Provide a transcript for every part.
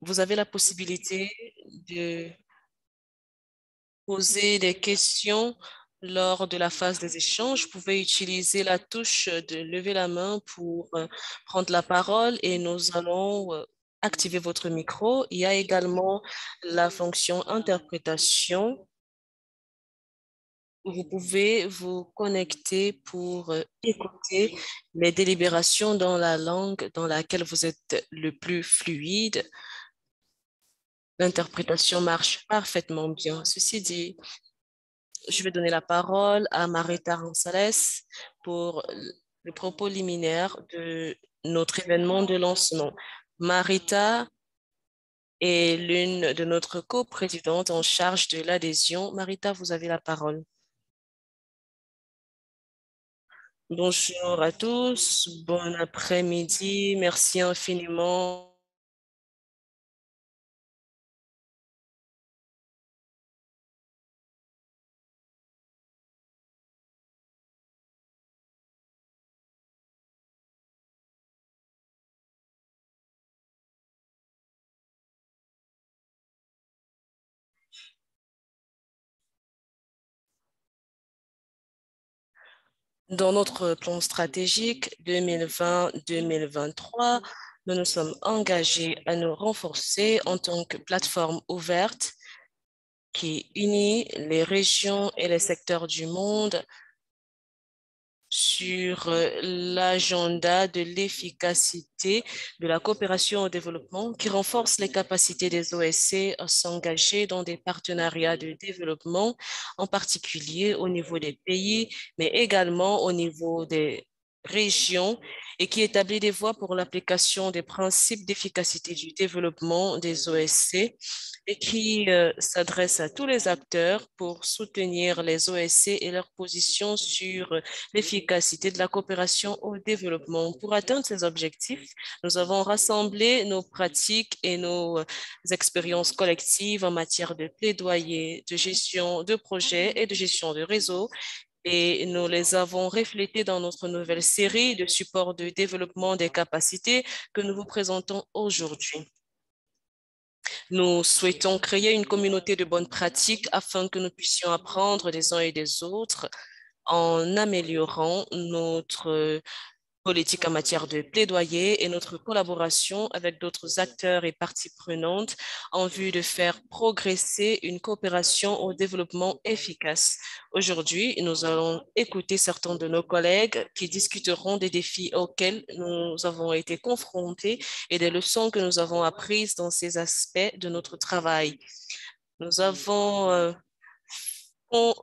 vous avez la possibilité de poser des questions lors de la phase des échanges. Vous pouvez utiliser la touche de lever la main pour prendre la parole et nous allons activer votre micro. Il y a également la fonction interprétation. Vous pouvez vous connecter pour écouter les délibérations dans la langue dans laquelle vous êtes le plus fluide. L'interprétation marche parfaitement bien. Ceci dit, je vais donner la parole à Marita Ronsales pour le propos liminaire de notre événement de lancement. Marita est l'une de notre coprésidente en charge de l'adhésion. Marita, vous avez la parole. Bonjour à tous, bon après-midi, merci infiniment. Dans notre plan stratégique 2020-2023, nous nous sommes engagés à nous renforcer en tant que plateforme ouverte qui unit les régions et les secteurs du monde sur l'agenda de l'efficacité de la coopération au développement qui renforce les capacités des OSC à s'engager dans des partenariats de développement, en particulier au niveau des pays, mais également au niveau des régions et qui établit des voies pour l'application des principes d'efficacité du développement des OSC et qui s'adresse à tous les acteurs pour soutenir les OSC et leur position sur l'efficacité de la coopération au développement. Pour atteindre ces objectifs, nous avons rassemblé nos pratiques et nos expériences collectives en matière de plaidoyer, de gestion de projets et de gestion de réseau et nous les avons reflétés dans notre nouvelle série de supports de développement des capacités que nous vous présentons aujourd'hui. Nous souhaitons créer une communauté de bonnes pratiques afin que nous puissions apprendre des uns et des autres en améliorant notre politique en matière de plaidoyer et notre collaboration avec d'autres acteurs et parties prenantes en vue de faire progresser une coopération au développement efficace. Aujourd'hui, nous allons écouter certains de nos collègues qui discuteront des défis auxquels nous avons été confrontés et des leçons que nous avons apprises dans ces aspects de notre travail. Nous avons on-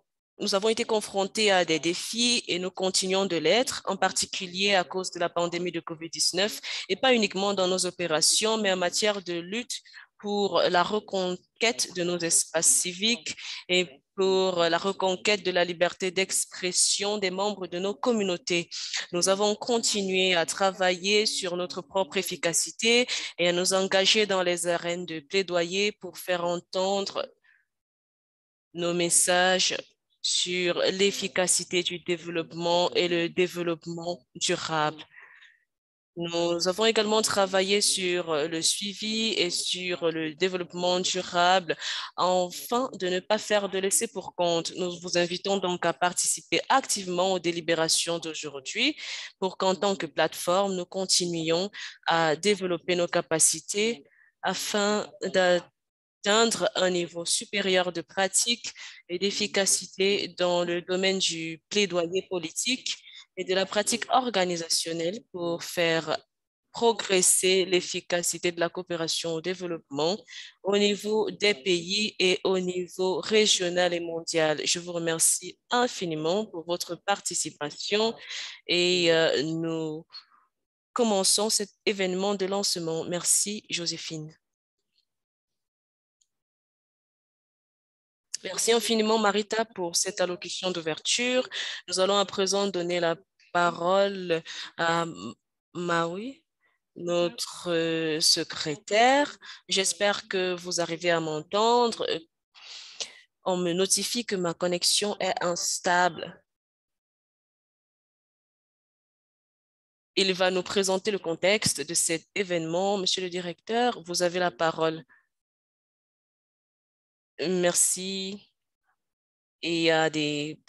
nous avons été confrontés à des défis et nous continuons de l'être, en particulier à cause de la pandémie de COVID-19 et pas uniquement dans nos opérations, mais en matière de lutte pour la reconquête de nos espaces civiques et pour la reconquête de la liberté d'expression des membres de nos communautés. Nous avons continué à travailler sur notre propre efficacité et à nous engager dans les arènes de plaidoyer pour faire entendre nos messages sur l'efficacité du développement et le développement durable. Nous avons également travaillé sur le suivi et sur le développement durable afin de ne pas faire de laisser pour compte. Nous vous invitons donc à participer activement aux délibérations d'aujourd'hui pour qu'en tant que plateforme, nous continuions à développer nos capacités afin d'atteindre un niveau supérieur de pratique et d'efficacité dans le domaine du plaidoyer politique et de la pratique organisationnelle pour faire progresser l'efficacité de la coopération au développement au niveau des pays et au niveau régional et mondial. Je vous remercie infiniment pour votre participation et nous commençons cet événement de lancement. Merci, Joséphine. Merci infiniment, Marita, pour cette allocution d'ouverture. Nous allons à présent donner la parole à Maui, notre secrétaire. J'espère que vous arrivez à m'entendre. On me notifie que ma connexion est instable Il va nous présenter le contexte de cet événement. Monsieur le directeur, vous avez la parole. Merci. Il y a des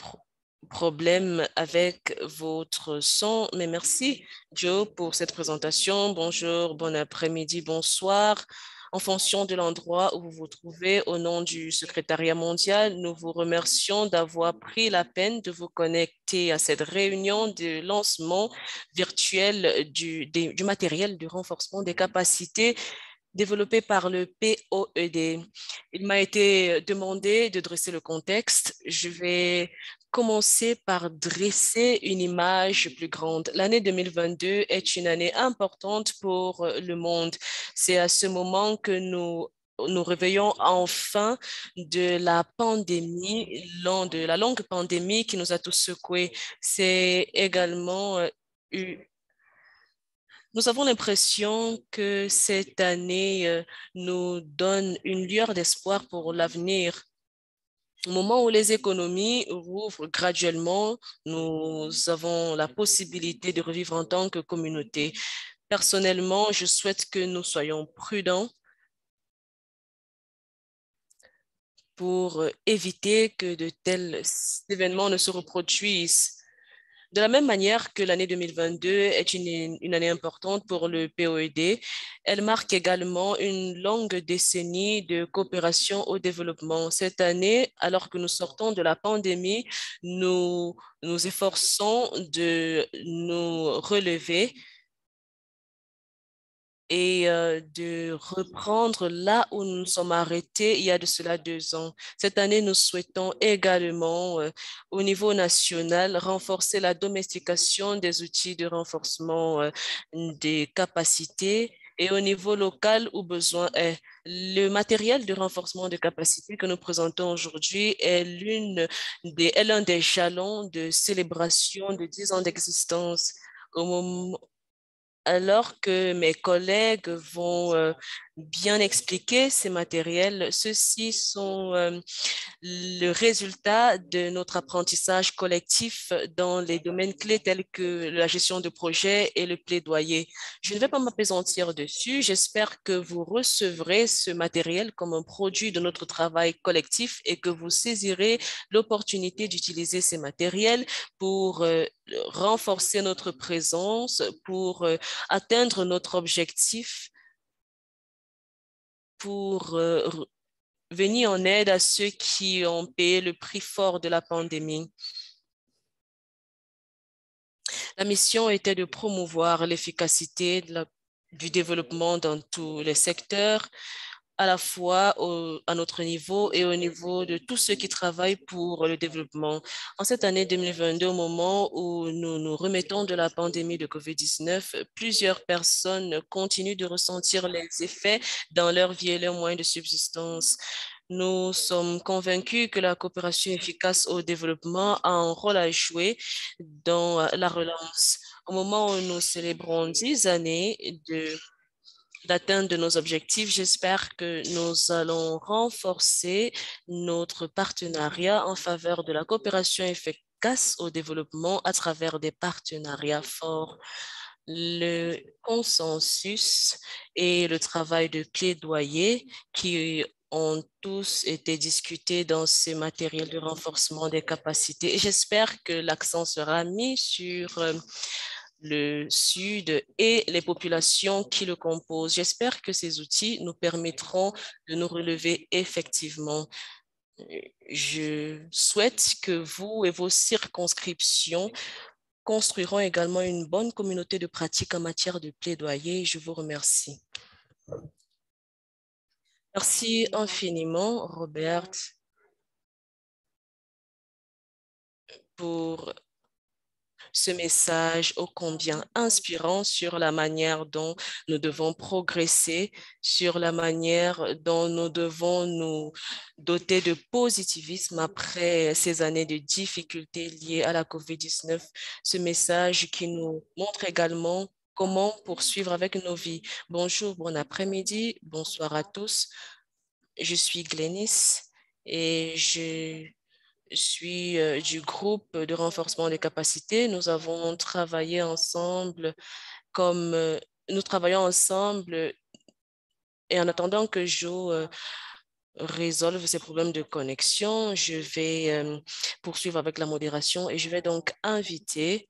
problèmes avec votre son, mais merci, Joe, pour cette présentation. Bonjour, bon après-midi, bonsoir. En fonction de l'endroit où vous vous trouvez, au nom du secrétariat mondial, nous vous remercions d'avoir pris la peine de vous connecter à cette réunion de lancement virtuel du matériel de renforcement des capacités développé par le POED. Il m'a été demandé de dresser le contexte. Je vais commencer par dresser une image plus grande. L'année 2022 est une année importante pour le monde. C'est à ce moment que nous réveillons enfin de la pandémie, de la longue pandémie qui nous a tous secoués. C'est également nous avons l'impression que cette année nous donne une lueur d'espoir pour l'avenir. Au moment où les économies rouvrent graduellement, nous avons la possibilité de revivre en tant que communauté. Personnellement, je souhaite que nous soyons prudents pour éviter que de tels événements ne se reproduisent. De la même manière que l'année 2022 est une année importante pour le POED, elle marque également une longue décennie de coopération au développement. Cette année, alors que nous sortons de la pandémie, nous nous efforçons de nous relever et de reprendre là où nous nous sommes arrêtés il y a de cela 2 ans. Cette année, nous souhaitons également, au niveau national, renforcer la domestication des outils de renforcement des capacités et au niveau local où besoin est. Le matériel de renforcement de capacités que nous présentons aujourd'hui est l'un des jalons de célébration de 10 ans d'existence. Au moment, alors que mes collègues vont bien expliquer ces matériels, ceux-ci sont le résultat de notre apprentissage collectif dans les domaines clés tels que la gestion de projet et le plaidoyer. Je ne vais pas m'appesantir dessus. J'espère que vous recevrez ce matériel comme un produit de notre travail collectif et que vous saisirez l'opportunité d'utiliser ces matériels pour renforcer notre présence, pour atteindre notre objectif, pour venir en aide à ceux qui ont payé le prix fort de la pandémie. La mission était de promouvoir l'efficacité du développement dans tous les secteurs, à la fois à notre niveau et au niveau de tous ceux qui travaillent pour le développement. En cette année 2022, au moment où nous nous remettons de la pandémie de COVID-19, plusieurs personnes continuent de ressentir les effets dans leur vie et leurs moyens de subsistance. Nous sommes convaincus que la coopération efficace au développement a un rôle à jouer dans la relance. Au moment où nous célébrons 10 années d'atteinte de nos objectifs, j'espère que nous allons renforcer notre partenariat en faveur de la coopération efficace au développement à travers des partenariats forts. Le consensus et le travail de plaidoyer qui ont tous été discutés dans ce matériel de renforcement des capacités. J'espère que l'accent sera mis sur le Sud et les populations qui le composent. J'espère que ces outils nous permettront de nous relever effectivement. Je souhaite que vous et vos circonscriptions construiront également une bonne communauté de pratique en matière de plaidoyer. Je vous remercie. Merci infiniment, Robert, pour ce message ô combien inspirant sur la manière dont nous devons progresser, sur la manière dont nous devons nous doter de positivisme après ces années de difficultés liées à la COVID-19. Ce message qui nous montre également comment poursuivre avec nos vies. Bonjour, bon après-midi, bonsoir à tous. Je suis Glénis et Je suis du groupe de renforcement des capacités. Nous avons travaillé ensemble comme nous travaillons ensemble et en attendant que Joe résolve ces problèmes de connexion, je vais poursuivre avec la modération et je vais donc inviter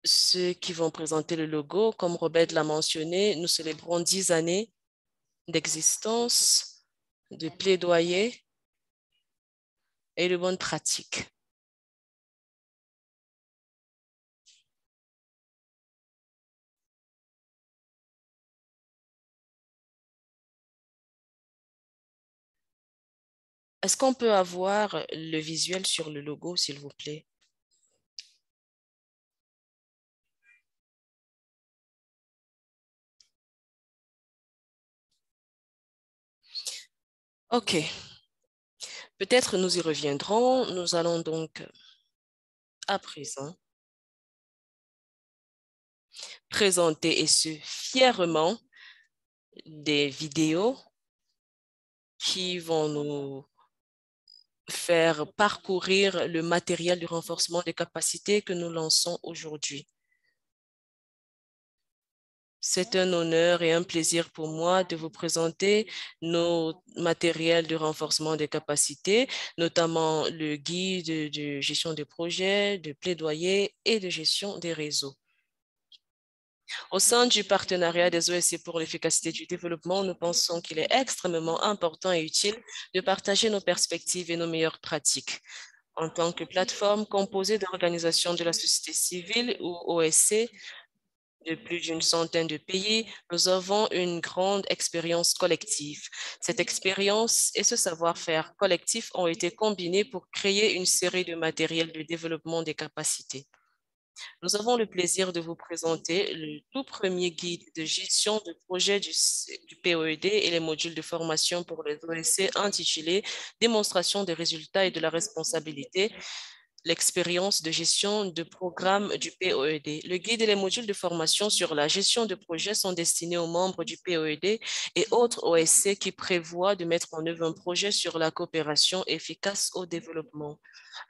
ceux qui vont présenter le logo. Comme Robert l'a mentionné, nous célébrons 10 années d'existence, de plaidoyer et de bonnes pratiques. Est-ce qu'on peut avoir le visuel sur le logo, s'il vous plaît? OK. Peut-être nous y reviendrons. Nous allons donc à présent présenter et ce fièrement des vidéos qui vont nous faire parcourir le matériel du renforcement des capacités que nous lançons aujourd'hui. C'est un honneur et un plaisir pour moi de vous présenter nos matériels de renforcement des capacités, notamment le guide de gestion des projets, de plaidoyer et de gestion des réseaux. Au sein du partenariat des OSC pour l'efficacité du développement, nous pensons qu'il est extrêmement important et utile de partager nos perspectives et nos meilleures pratiques. En tant que plateforme composée d'organisations de la société civile ou OSC de plus d'une centaine de pays, nous avons une grande expérience collective. Cette expérience et ce savoir-faire collectif ont été combinés pour créer une série de matériels de développement des capacités. Nous avons le plaisir de vous présenter le tout premier guide de gestion de projet du POED et les modules de formation pour les OSC intitulé Démonstration des résultats et de la responsabilité, l'expérience de gestion de programme du POED. Le guide et les modules de formation sur la gestion de projet sont destinés aux membres du POED et autres OSC qui prévoient de mettre en œuvre un projet sur la coopération efficace au développement.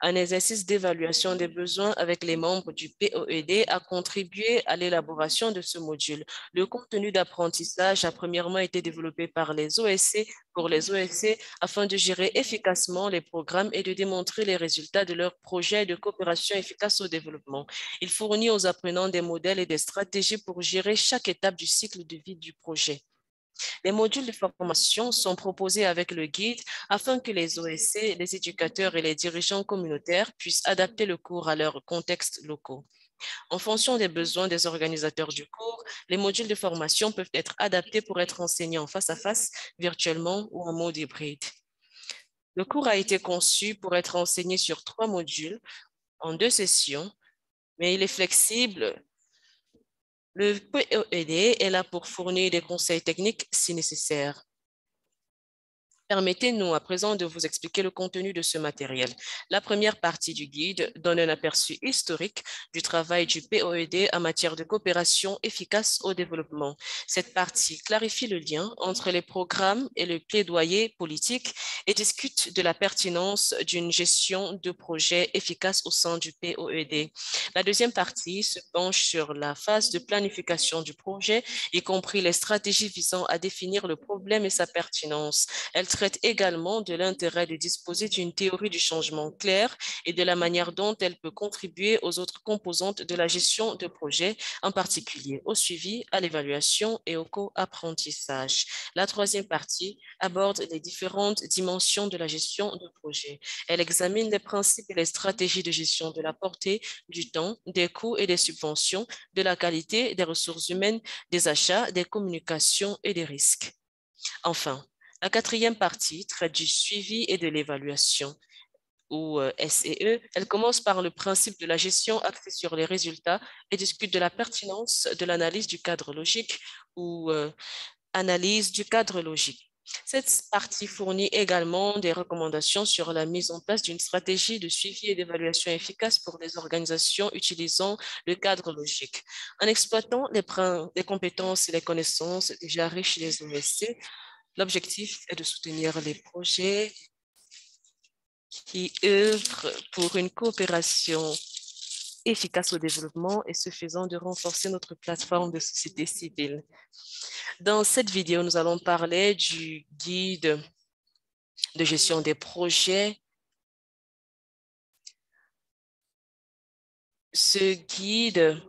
Un exercice d'évaluation des besoins avec les membres du POED a contribué à l'élaboration de ce module. Le contenu d'apprentissage a premièrement été développé par les OSC pour les OSC afin de gérer efficacement les programmes et de démontrer les résultats de leurs projets de coopération efficace au développement. Il fournit aux apprenants des modèles et des stratégies pour gérer chaque étape du cycle de vie du projet. Les modules de formation sont proposés avec le guide afin que les OSC, les éducateurs et les dirigeants communautaires puissent adapter le cours à leurs contextes locaux. En fonction des besoins des organisateurs du cours, les modules de formation peuvent être adaptés pour être enseignés en face à face, virtuellement ou en mode hybride. Le cours a été conçu pour être enseigné sur 3 modules en 2 sessions, mais il est flexible. Le POED est là pour fournir des conseils techniques si nécessaire. Permettez-nous à présent de vous expliquer le contenu de ce matériel. La première partie du guide donne un aperçu historique du travail du POED en matière de coopération efficace au développement. Cette partie clarifie le lien entre les programmes et le plaidoyer politique et discute de la pertinence d'une gestion de projet efficace au sein du POED. La deuxième partie se penche sur la phase de planification du projet, y compris les stratégies visant à définir le problème et sa pertinence. Elle traite également de l'intérêt de disposer d'une théorie du changement claire et de la manière dont elle peut contribuer aux autres composantes de la gestion de projet, en particulier au suivi, à l'évaluation et au co-apprentissage. La troisième partie aborde les différentes dimensions de la gestion de projet. Elle examine les principes et les stratégies de gestion de la portée, du temps, des coûts et des subventions, de la qualité, des ressources humaines, des achats, des communications et des risques. Enfin, la quatrième partie traite du suivi et de l'évaluation, ou SEE. Elle commence par le principe de la gestion axée sur les résultats et discute de la pertinence de l'analyse du cadre logique ou analyse du cadre logique. Cette partie fournit également des recommandations sur la mise en place d'une stratégie de suivi et d'évaluation efficace pour les organisations utilisant le cadre logique. En exploitant les compétences et les connaissances déjà riches des OSC, L'objectif est de soutenir les projets qui œuvrent pour une coopération efficace au développement et ce faisant de renforcer notre plateforme de société civile. Dans cette vidéo, nous allons parler du guide de gestion des projets. Ce guide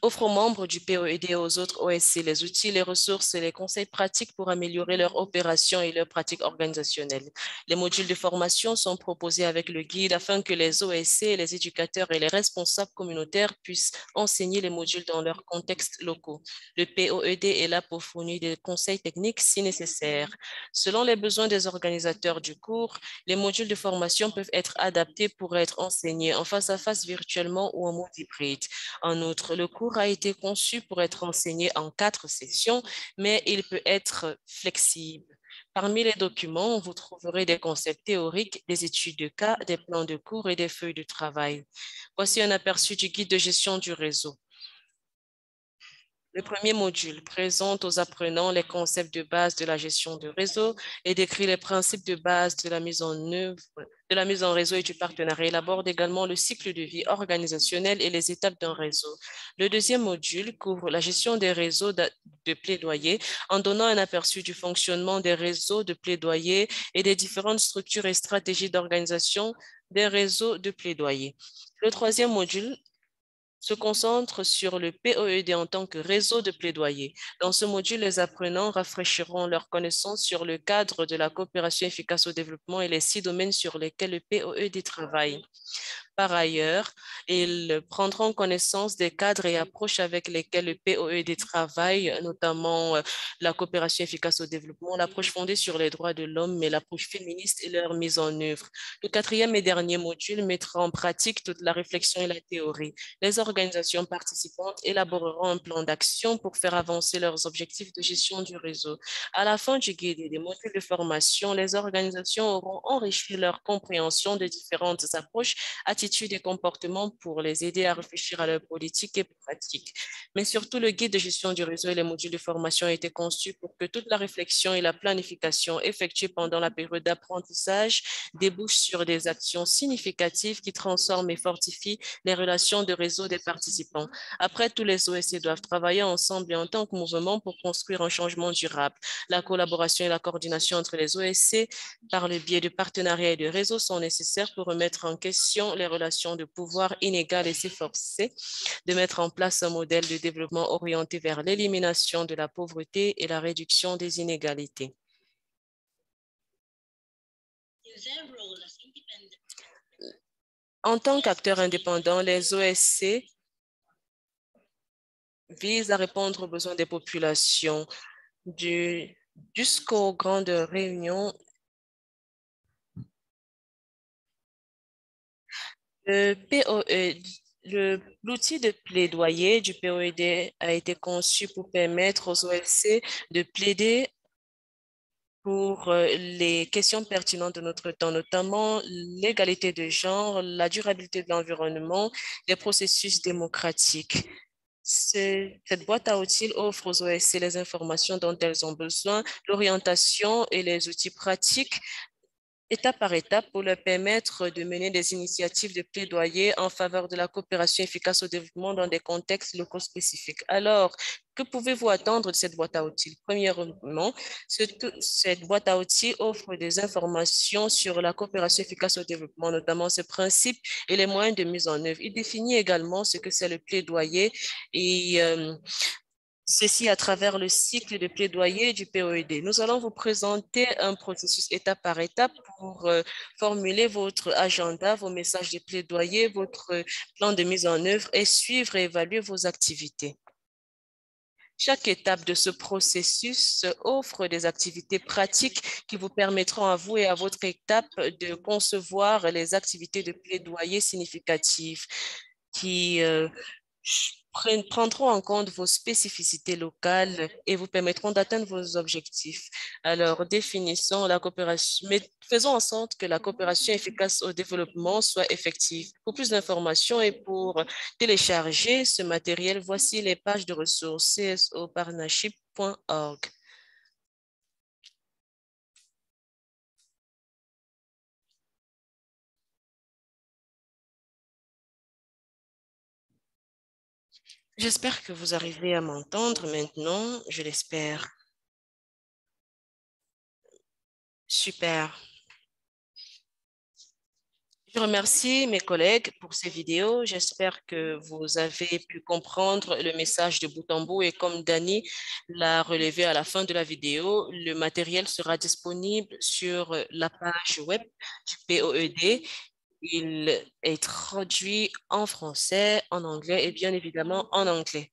offre aux membres du POED et aux autres OSC les outils, les ressources et les conseils pratiques pour améliorer leur opération et leurs pratiques organisationnelles. Les modules de formation sont proposés avec le guide afin que les OSC, les éducateurs et les responsables communautaires puissent enseigner les modules dans leurs contextes locaux. Le POED est là pour fournir des conseils techniques si nécessaire. Selon les besoins des organisateurs du cours, les modules de formation peuvent être adaptés pour être enseignés en face à face virtuellement ou en mode hybride. En outre, le cours a été conçu pour être enseigné en 4 sessions, mais il peut être flexible. Parmi les documents, vous trouverez des concepts théoriques, des études de cas, des plans de cours et des feuilles de travail. Voici un aperçu du guide de gestion du réseau. Le premier module présente aux apprenants les concepts de base de la gestion de réseau et décrit les principes de base de la mise en œuvre, de la mise en réseau et du partenariat. Il aborde également le cycle de vie organisationnel et les étapes d'un réseau. Le deuxième module couvre la gestion des réseaux de plaidoyer en donnant un aperçu du fonctionnement des réseaux de plaidoyer et des différentes structures et stratégies d'organisation des réseaux de plaidoyer. Le troisième module se concentre sur le POED en tant que réseau de plaidoyer. Dans ce module, les apprenants rafraîchiront leurs connaissances sur le cadre de la coopération efficace au développement et les 6 domaines sur lesquels le POED travaille. Par ailleurs, ils prendront connaissance des cadres et approches avec lesquels le POED travaille, notamment la coopération efficace au développement, l'approche fondée sur les droits de l'homme et l'approche féministe et leur mise en œuvre. Le quatrième et dernier module mettra en pratique toute la réflexion et la théorie. Les organisations participantes élaboreront un plan d'action pour faire avancer leurs objectifs de gestion du réseau. À la fin du guide et des modules de formation, les organisations auront enrichi leur compréhension de différentes approches, attitudes et comportements pour les aider à réfléchir à leur politique et pratique. Mais surtout, le guide de gestion du réseau et les modules de formation ont été conçus pour que toute la réflexion et la planification effectuée pendant la période d'apprentissage débouchent sur des actions significatives qui transforment et fortifient les relations de réseau des participants. Après, tous les OSC doivent travailler ensemble et en tant que mouvement pour construire un changement durable. La collaboration et la coordination entre les OSC par le biais de partenariats et de réseaux sont nécessaires pour remettre en question les relations de pouvoir inégales et s'efforcer de mettre en place un modèle de développement orienté vers l'élimination de la pauvreté et la réduction des inégalités. En tant qu'acteurs indépendants, les OSC visent à répondre aux besoins des populations jusqu'aux grandes réunions. L'outil de plaidoyer du POED a été conçu pour permettre aux OSC de plaider pour les questions pertinentes de notre temps, notamment l'égalité de genre, la durabilité de l'environnement, les processus démocratiques. Cette boîte à outils offre aux OSC les informations dont elles ont besoin, l'orientation et les outils pratiques étape par étape pour leur permettre de mener des initiatives de plaidoyer en faveur de la coopération efficace au développement dans des contextes locaux spécifiques. Alors, que pouvez-vous attendre de cette boîte à outils? Premièrement, cette boîte à outils offre des informations sur la coopération efficace au développement, notamment ses principes et les moyens de mise en œuvre. Il définit également ce que c'est le plaidoyer et ceci à travers le cycle de plaidoyer du POED. Nous allons vous présenter un processus étape par étape pour formuler votre agenda, vos messages de plaidoyer, votre plan de mise en œuvre et suivre et évaluer vos activités. Chaque étape de ce processus offre des activités pratiques qui vous permettront à vous et à votre étape de concevoir les activités de plaidoyer significatives qui prendront en compte vos spécificités locales et vous permettront d'atteindre vos objectifs. Alors, définissons la coopération, mais faisons en sorte que la coopération efficace au développement soit effective. Pour plus d'informations et pour télécharger ce matériel, voici les pages de ressources csopartnership.org. J'espère que vous arrivez à m'entendre maintenant, je l'espère. Super. Je remercie mes collègues pour ces vidéos. J'espère que vous avez pu comprendre le message de bout en bout et comme Dani l'a relevé à la fin de la vidéo, le matériel sera disponible sur la page web du POED. Il est traduit en français, en anglais et bien évidemment en anglais.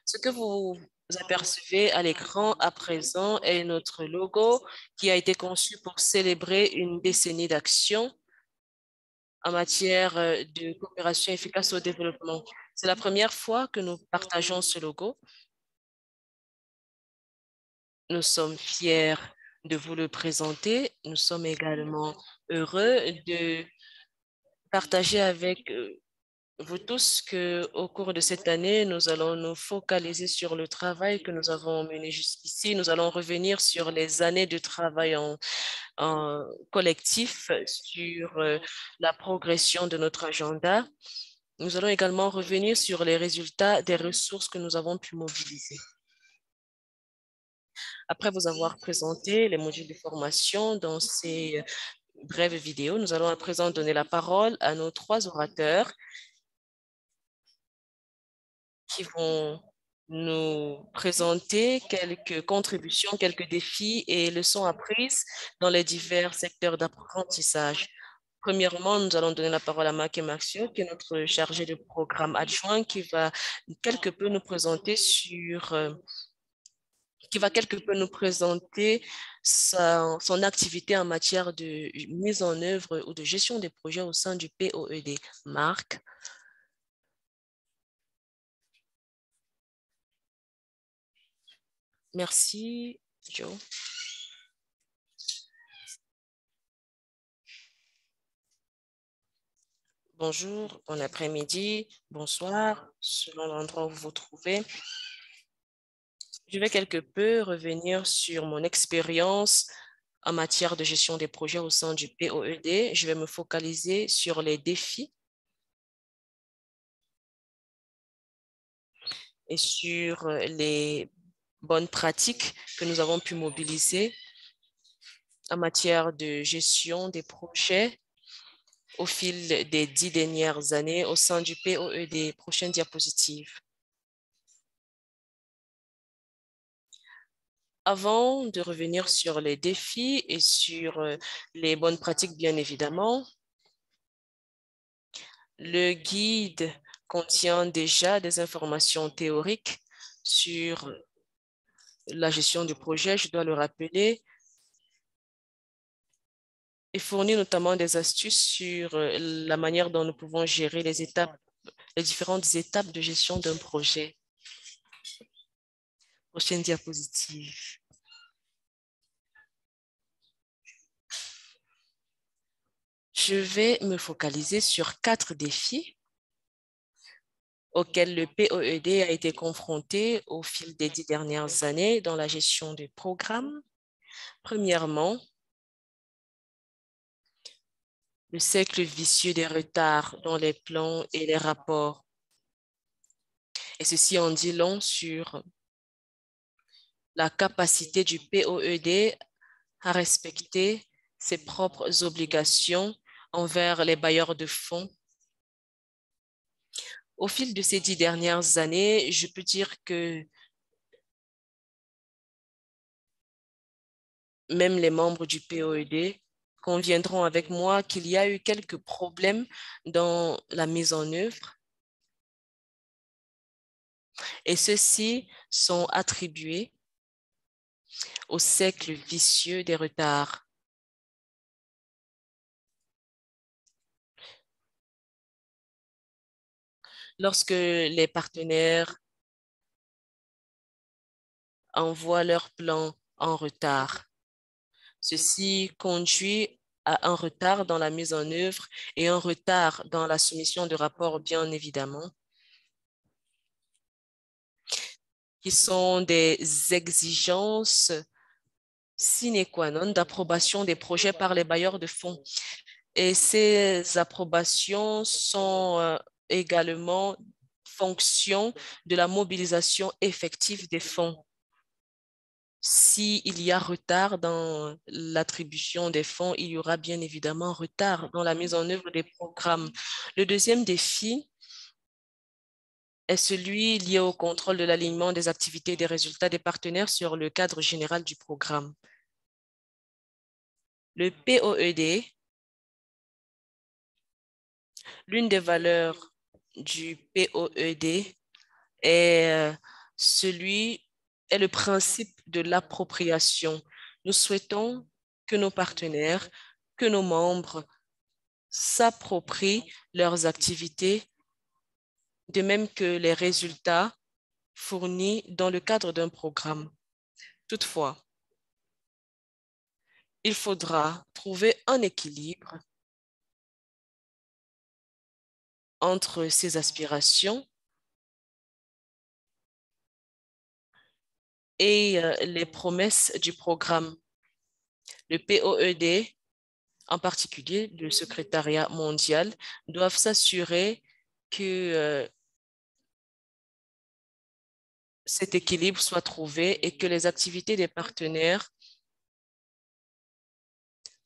Ce que vous apercevez à l'écran à présent est notre logo qui a été conçu pour célébrer une décennie d'action en matière de coopération efficace au développement. C'est la première fois que nous partageons ce logo. Nous sommes fiers de vous le présenter. Nous sommes également heureux de partager avec vous tous que au cours de cette année, nous allons nous focaliser sur le travail que nous avons mené jusqu'ici. Nous allons revenir sur les années de travail en collectif, sur la progression de notre agenda. Nous allons également revenir sur les résultats des ressources que nous avons pu mobiliser. Après vous avoir présenté les modules de formation dans ces brèves vidéos, nous allons à présent donner la parole à nos trois orateurs qui vont nous présenter quelques contributions, quelques défis et leçons apprises dans les divers secteurs d'apprentissage. Premièrement, nous allons donner la parole à Maké Maxio, qui est notre chargé de programme adjoint, qui va quelque peu nous présenter son activité en matière de mise en œuvre ou de gestion des projets au sein du POED. Marc. Merci, Joe. Bonjour, bon après-midi, bonsoir, selon l'endroit où vous vous trouvez. Je vais quelque peu revenir sur mon expérience en matière de gestion des projets au sein du POED. Je vais me focaliser sur les défis et sur les bonnes pratiques que nous avons pu mobiliser en matière de gestion des projets au fil des 10 dernières années au sein du POED. Prochaine diapositive. Avant de revenir sur les défis et sur les bonnes pratiques, bien évidemment, le guide contient déjà des informations théoriques sur la gestion du projet, je dois le rappeler, et fournit notamment des astuces sur la manière dont nous pouvons gérer les différentes étapes de gestion d'un projet. Prochaine diapositive. Je vais me focaliser sur 4 défis auxquels le POED a été confronté au fil des 10 dernières années dans la gestion des programmes. Premièrement, le cercle vicieux des retards dans les plans et les rapports. Et ceci en dit long sur la capacité du POED à respecter ses propres obligations envers les bailleurs de fonds. Au fil de ces 10 dernières années, je peux dire que même les membres du POED conviendront avec moi qu'il y a eu quelques problèmes dans la mise en œuvre et ceux-ci sont attribués au cercle vicieux des retards. Lorsque les partenaires envoient leurs plans en retard, ceci conduit à un retard dans la mise en œuvre et un retard dans la soumission de rapports, bien évidemment, qui sont des exigences sine qua non d'approbation des projets par les bailleurs de fonds. Et ces approbations sont également fonction de la mobilisation effective des fonds. S'il y a retard dans l'attribution des fonds, il y aura bien évidemment retard dans la mise en œuvre des programmes. Le deuxième défi est celui lié au contrôle de l'alignement des activités et des résultats des partenaires sur le cadre général du programme. Le POED, l'une des valeurs du POED est est le principe de l'appropriation. Nous souhaitons que nos partenaires, que nos membres s'approprient leurs activités, de même que les résultats fournis dans le cadre d'un programme. Toutefois, il faudra trouver un équilibre entre ces aspirations et les promesses du programme. Le POED, en particulier le secrétariat mondial, doivent s'assurer que cet équilibre soit trouvé et que les activités des partenaires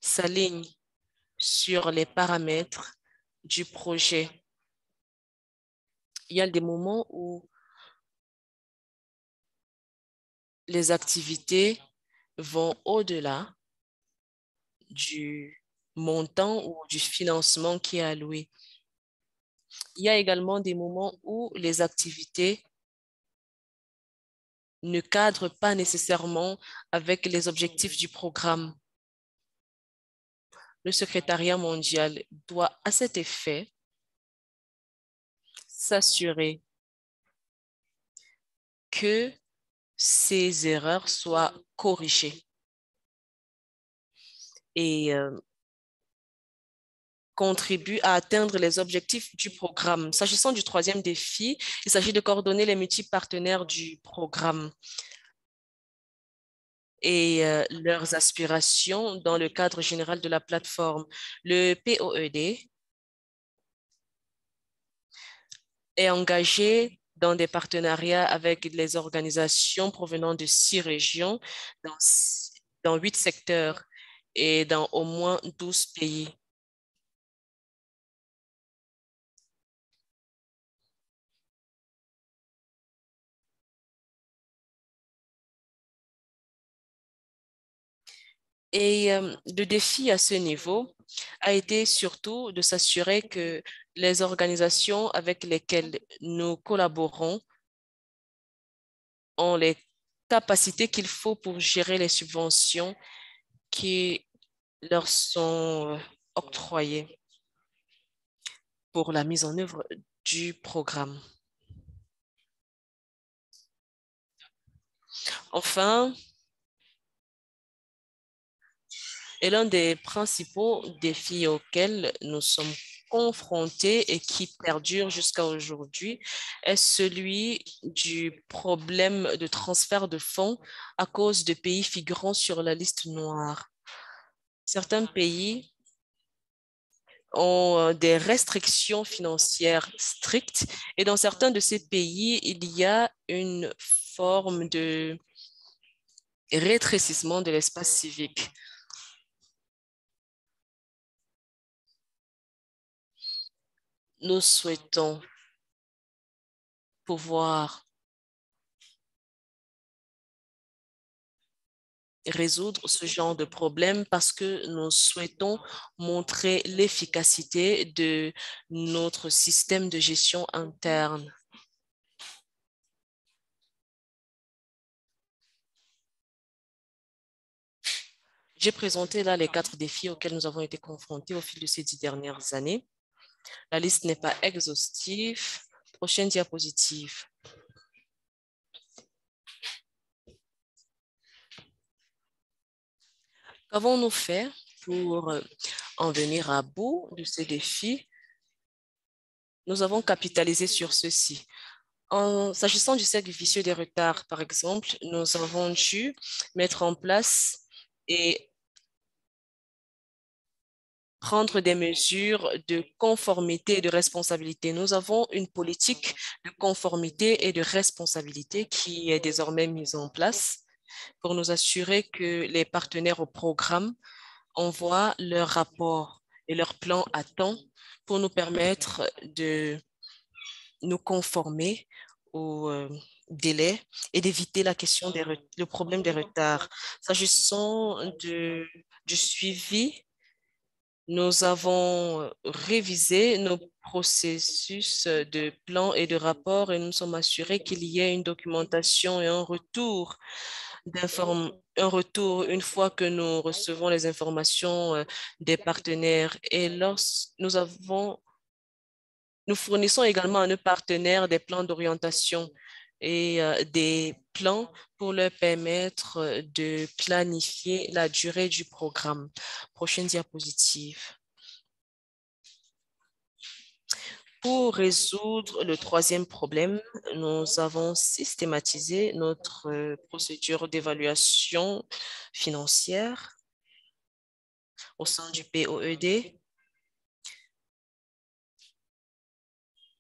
s'alignent sur les paramètres du projet. Il y a des moments où les activités vont au-delà du montant ou du financement qui est alloué. Il y a également des moments où les activités ne cadrent pas nécessairement avec les objectifs du programme. Le secrétariat mondial doit à cet effet s'assurer que ces erreurs soient corrigées et contribuent à atteindre les objectifs du programme. S'agissant du troisième défi, il s'agit de coordonner les multiples partenaires du programme et leurs aspirations dans le cadre général de la plateforme. Le POED est engagé dans des partenariats avec les organisations provenant de 6 régions dans 8 secteurs et dans au moins 12 pays. Et le défi à ce niveau a été surtout de s'assurer que les organisations avec lesquelles nous collaborons ont les capacités qu'il faut pour gérer les subventions qui leur sont octroyées pour la mise en œuvre du programme. Enfin, et l'un des principaux défis auxquels nous sommes confrontés et qui perdure jusqu'à aujourd'hui est celui du problème de transfert de fonds à cause de pays figurant sur la liste noire. Certains pays ont des restrictions financières strictes et dans certains de ces pays, il y a une forme de rétrécissement de l'espace civique. Nous souhaitons pouvoir résoudre ce genre de problème parce que nous souhaitons montrer l'efficacité de notre système de gestion interne. J'ai présenté là les 4 défis auxquels nous avons été confrontés au fil de ces 10 dernières années. La liste n'est pas exhaustive. Prochaine diapositive. Qu'avons-nous fait pour en venir à bout de ces défis? Nous avons capitalisé sur ceci. S'agissant du cercle vicieux des retards, par exemple, nous avons dû mettre en place et prendre des mesures de conformité et de responsabilité. Nous avons une politique de conformité et de responsabilité qui est désormais mise en place pour nous assurer que les partenaires au programme envoient leurs rapports et leurs plans à temps pour nous permettre de nous conformer aux délais et d'éviter la question le problème des retards. S'agissant du suivi, nous avons révisé nos processus de plans et de rapports et nous sommes assurés qu'il y ait une documentation et un retour une fois que nous recevons les informations des partenaires. Et nous fournissons également à nos partenaires des plans d'orientation et des plans pour leur permettre de planifier la durée du programme. Prochaine diapositive. Pour résoudre le troisième problème, nous avons systématisé notre procédure d'évaluation financière au sein du POED.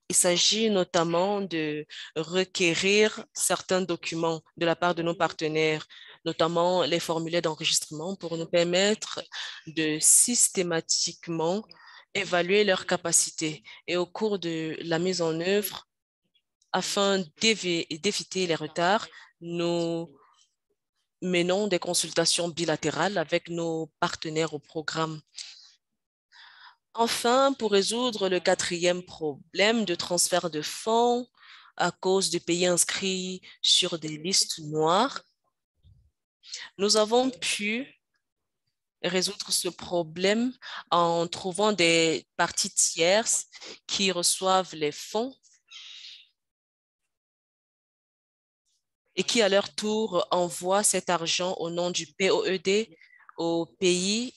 Il s'agit notamment de requérir certains documents de la part de nos partenaires, notamment les formulaires d'enregistrement pour nous permettre de systématiquement évaluer leurs capacités. Et au cours de la mise en œuvre, afin d'éviter les retards, nous menons des consultations bilatérales avec nos partenaires au programme. Enfin, pour résoudre le quatrième problème de transfert de fonds à cause de pays inscrits sur des listes noires, nous avons pu résoudre ce problème en trouvant des parties tierces qui reçoivent les fonds et qui, à leur tour, envoient cet argent au nom du POED aux pays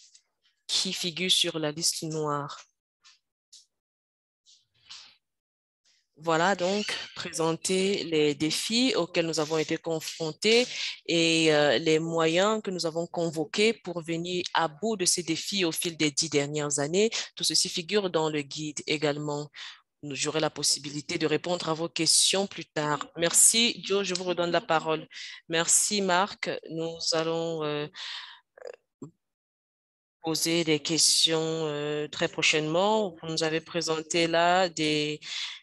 qui figurent sur la liste noire. Voilà donc présenter les défis auxquels nous avons été confrontés et les moyens que nous avons convoqués pour venir à bout de ces défis au fil des 10 dernières années. Tout ceci figure dans le guide également. J'aurai la possibilité de répondre à vos questions plus tard. Merci, Joe, je vous redonne la parole. Merci, Marc. Nous allons poser des questions très prochainement. Vous nous avez présenté là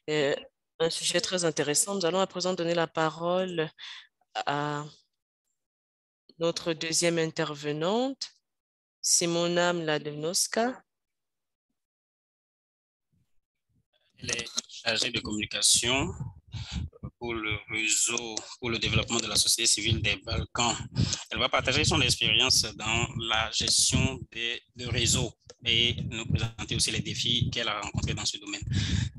euh, un sujet très intéressant. Nous allons à présent donner la parole à notre deuxième intervenante, Simona Mladenowska. Elle est chargée de communication pour le réseau, pour le développement de la société civile des Balkans. Elle va partager son expérience dans la gestion de réseau et nous présenter aussi les défis qu'elle a rencontrés dans ce domaine.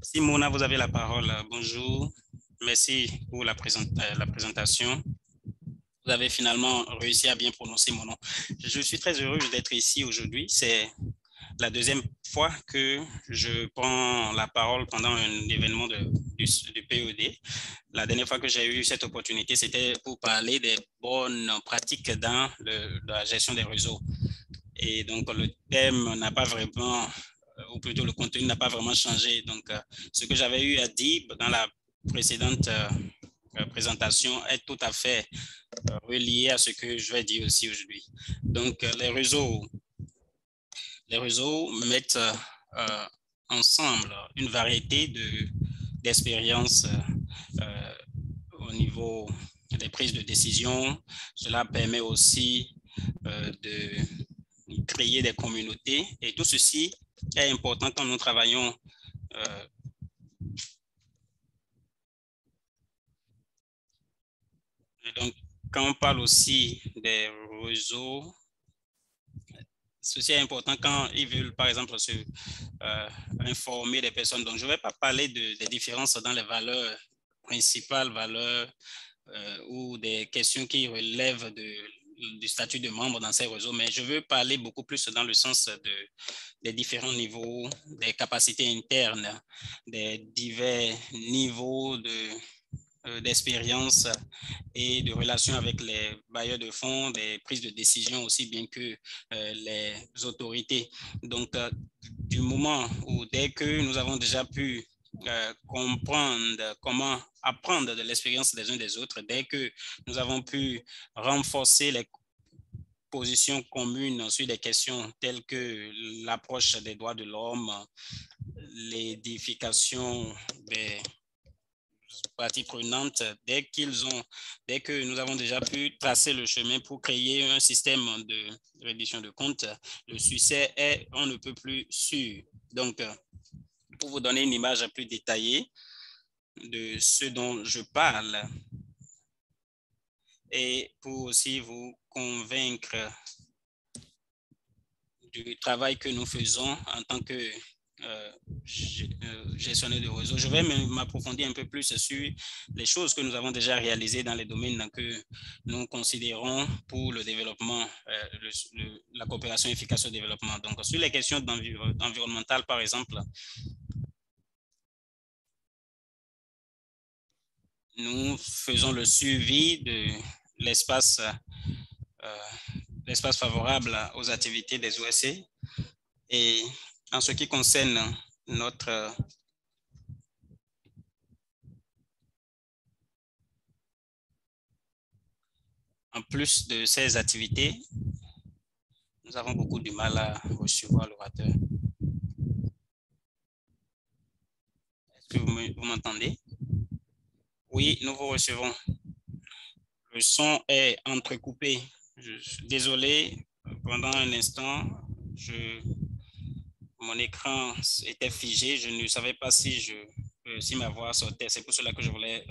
Simona, vous avez la parole. Bonjour. Merci pour la présentation. Vous avez finalement réussi à bien prononcer mon nom. Je suis très heureux d'être ici aujourd'hui. C'est la deuxième fois que je prends la parole pendant un événement du PED. La dernière fois que j'ai eu cette opportunité, c'était pour parler des bonnes pratiques dans la gestion des réseaux. Et donc, le thème n'a pas vraiment, ou plutôt le contenu n'a pas vraiment changé. Donc, ce que j'avais eu à dire dans la précédente présentation est tout à fait relié à ce que je vais dire aussi aujourd'hui. Donc, les réseaux mettent ensemble une variété d'expériences au niveau des prises de décision. Cela permet aussi de créer des communautés et tout ceci est important quand nous travaillons donc quand on parle aussi des réseaux. Ceci est important quand ils veulent, par exemple, informer les personnes. Donc, je ne vais pas parler des différences dans les valeurs principales, valeurs ou des questions qui relèvent du statut de membre dans ces réseaux, mais je veux parler beaucoup plus dans le sens des différents niveaux, des capacités internes, des divers niveaux d'expérience et de relations avec les bailleurs de fonds, des prises de décision aussi bien que les autorités. Donc, du moment où dès que nous avons déjà pu comprendre comment apprendre de l'expérience des uns des autres, dès que nous avons pu renforcer les positions communes sur des questions telles que l'approche des droits de l'homme, l'édification des parties prenantes, dès que nous avons déjà pu tracer le chemin pour créer un système de reddition de comptes, le succès est on ne peut plus sûr. Donc, pour vous donner une image plus détaillée de ce dont je parle et pour aussi vous convaincre du travail que nous faisons en tant que gestionnaire de réseau. Je vais m'approfondir un peu plus sur les choses que nous avons déjà réalisées dans les domaines que nous considérons pour le développement, la coopération efficace au développement. Donc, sur les questions environnementales, par exemple, nous faisons le suivi de l'espace favorable aux activités des OSC. Et en ce qui concerne notre en plus de ces activités, nous avons beaucoup de mal à recevoir l'orateur. Est-ce que vous m'entendez? Oui, nous vous recevons. Le son est entrecoupé. Je suis désolé, pendant un instant, mon écran était figé. Je ne savais pas si ma voix sortait. C'est pour cela que je voulais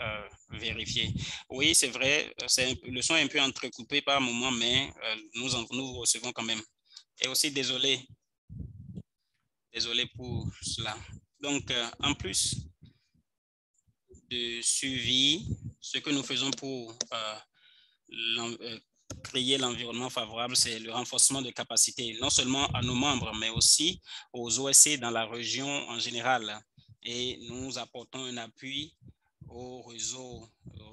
vérifier. Oui, c'est vrai, le son est un peu entrecoupé par moment, mais nous vous recevons quand même. Et aussi désolé pour cela. Donc, en plus de suivi, ce que nous faisons pour créer l'environnement favorable, c'est le renforcement de capacités, non seulement à nos membres, mais aussi aux OSC dans la région en général. Et nous apportons un appui aux réseaux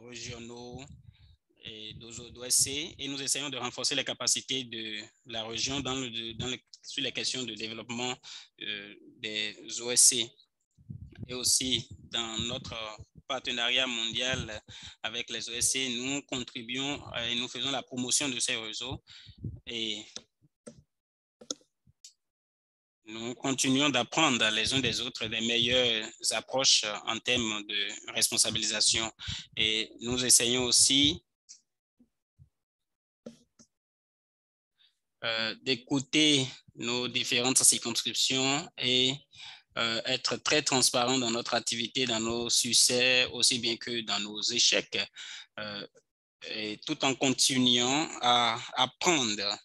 régionaux et d'OSC et nous essayons de renforcer les capacités de la région sur les questions de développement des OSC. Et aussi dans notre partenariat mondial avec les OSC, nous contribuons et nous faisons la promotion de ces réseaux et nous continuons d'apprendre les uns des autres des meilleures approches en termes de responsabilisation. Et nous essayons aussi d'écouter nos différentes circonscriptions et être très transparent dans notre activité, dans nos succès, aussi bien que dans nos échecs, et tout en continuant à apprendre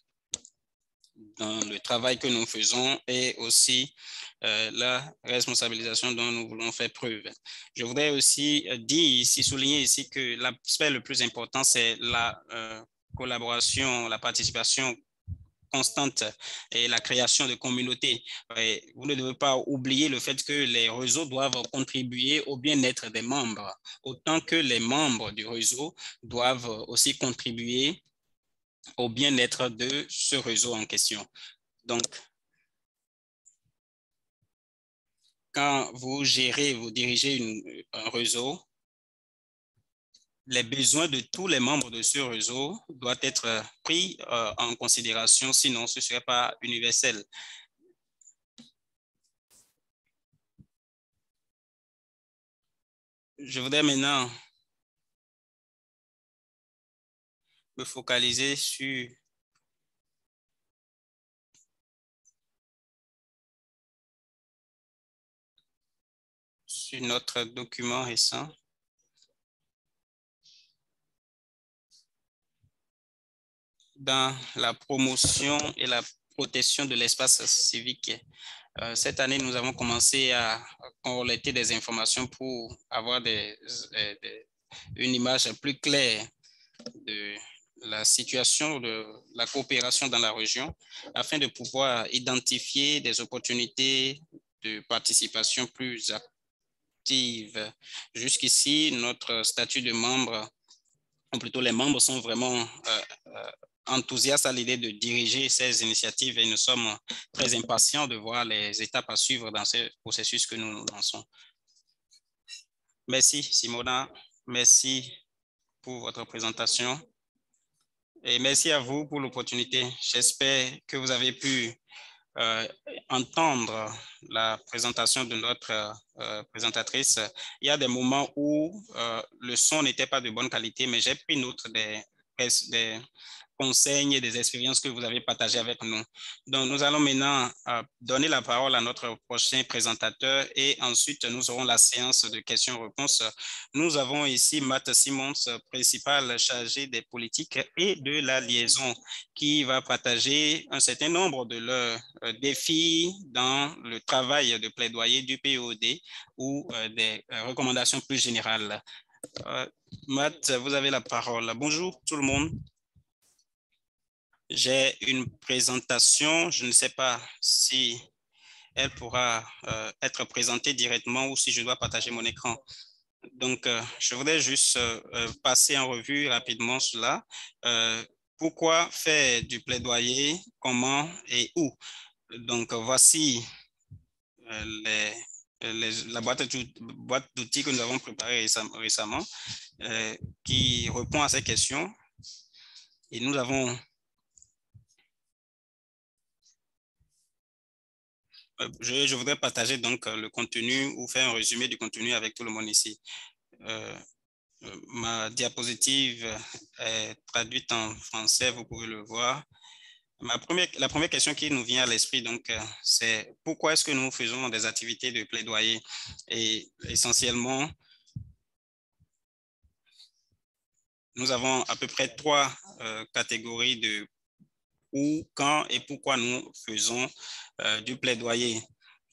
dans le travail que nous faisons et aussi la responsabilisation dont nous voulons faire preuve. Je voudrais aussi souligner ici que l'aspect le plus important, c'est la collaboration, la participation constante et la création de communautés. Et vous ne devez pas oublier le fait que les réseaux doivent contribuer au bien-être des membres, autant que les membres du réseau doivent aussi contribuer au bien-être de ce réseau en question. Donc, quand vous dirigez un réseau, les besoins de tous les membres de ce réseau doivent être pris en considération, sinon ce ne serait pas universel. Je voudrais maintenant me focaliser sur notre document récent. Dans la promotion et la protection de l'espace civique. Cette année, nous avons commencé à collecter des informations pour avoir une image plus claire de la situation de la coopération dans la région afin de pouvoir identifier des opportunités de participation plus participative. Jusqu'ici, notre statut de membre, ou plutôt les membres sont vraiment enthousiastes à l'idée de diriger ces initiatives et nous sommes très impatients de voir les étapes à suivre dans ce processus que nous lançons. Merci Simona, merci pour votre présentation et merci à vous pour l'opportunité. J'espère que vous avez pu entendre la présentation de notre présentatrice. Il y a des moments où le son n'était pas de bonne qualité, mais j'ai pris note des conseils et des expériences que vous avez partagées avec nous. Donc, nous allons maintenant donner la parole à notre prochain présentateur et ensuite, nous aurons la séance de questions-réponses. Nous avons ici Matt Simmons, principal chargé des politiques et de la liaison, qui va partager un certain nombre de leurs défis dans le travail de plaidoyer du POD ou des recommandations plus générales. Matt, vous avez la parole. Bonjour tout le monde. J'ai une présentation, je ne sais pas si elle pourra être présentée directement ou si je dois partager mon écran. Donc, je voudrais juste passer en revue rapidement cela. Pourquoi faire du plaidoyer, comment et où? Donc, voici la boîte d'outils que nous avons préparée récemment qui répond à ces questions. Et nous avons je voudrais partager donc le contenu ou faire un résumé du contenu avec tout le monde ici. Ma diapositive est traduite en français, vous pouvez le voir. La première question qui nous vient à l'esprit, donc, c'est pourquoi est-ce que nous faisons des activités de plaidoyer? Et essentiellement, nous avons à peu près trois catégories de où, quand et pourquoi nous faisons du plaidoyer.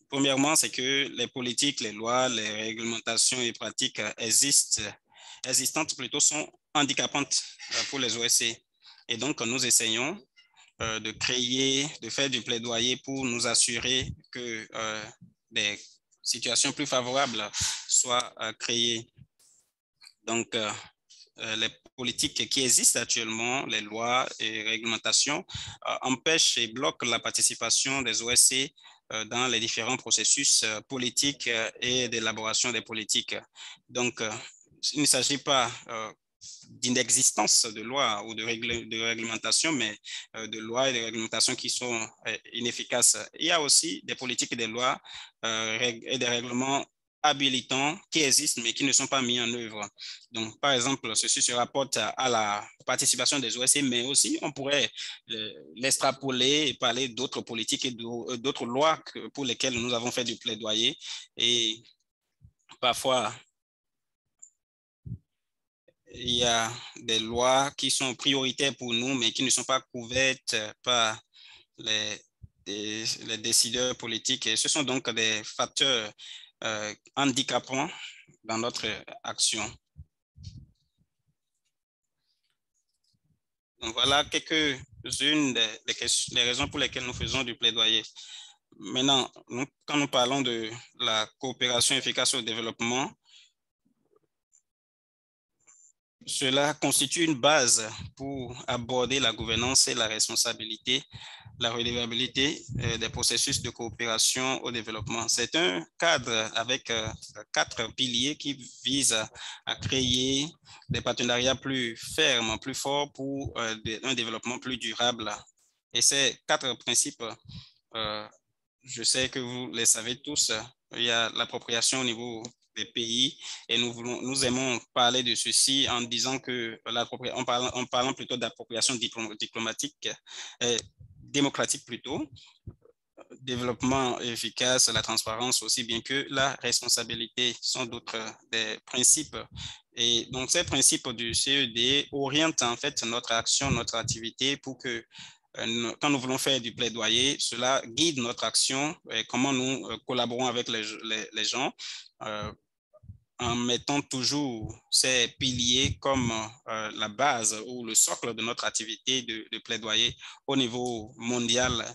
Premièrement, c'est que les politiques, les lois, les réglementations et pratiques existantes plutôt sont handicapantes pour les OSC. Et donc, nous essayons de créer, de faire du plaidoyer pour nous assurer que des situations plus favorables soient créées. Donc, les politiques qui existent actuellement, les lois et réglementations, empêchent et bloquent la participation des OSC dans les différents processus politiques et d'élaboration des politiques. Donc, il ne s'agit pas d'inexistence de lois ou de réglementation, mais de lois et de réglementations qui sont inefficaces. Il y a aussi des politiques et des lois et des règlements habilitants qui existent, mais qui ne sont pas mis en œuvre. Donc, par exemple, ceci se rapporte à la participation des OSC, mais aussi on pourrait l'extrapoler et parler d'autres politiques et d'autres lois pour lesquelles nous avons fait du plaidoyer. Et parfois, il y a des lois qui sont prioritaires pour nous, mais qui ne sont pas couvertes par les décideurs politiques. Et ce sont donc des facteurs handicapants dans notre action. Donc, voilà quelques-unes des raisons pour lesquelles nous faisons du plaidoyer. Maintenant, quand nous parlons de la coopération efficace au développement, cela constitue une base pour aborder la gouvernance et la responsabilité, la redevabilité des processus de coopération au développement. C'est un cadre avec 4 piliers qui visent à créer des partenariats plus fermes, plus forts pour un développement plus durable. Et ces 4 principes, je sais que vous les savez tous, il y a l'appropriation au niveau des pays et nous aimons parler de ceci en disant que en parlant plutôt d'appropriation diplomatique, démocratique plutôt, développement efficace, la transparence aussi bien que la responsabilité sont d'autres des principes. Et donc ces principes du CED orientent en fait notre action, notre activité pour que quand nous voulons faire du plaidoyer, cela guide notre action et comment nous collaborons avec les gens en mettant toujours ces piliers comme la base ou le socle de notre activité de plaidoyer au niveau mondial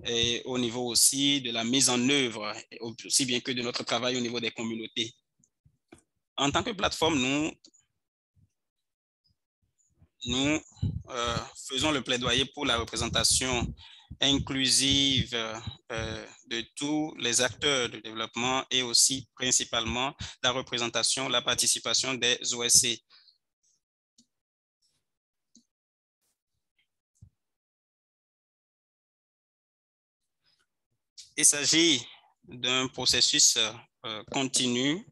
et au niveau aussi de la mise en œuvre, aussi bien que de notre travail au niveau des communautés. En tant que plateforme, nous faisons le plaidoyer pour la représentation inclusive de tous les acteurs de développement et aussi principalement la représentation, la participation des OSC. Il s'agit d'un processus continu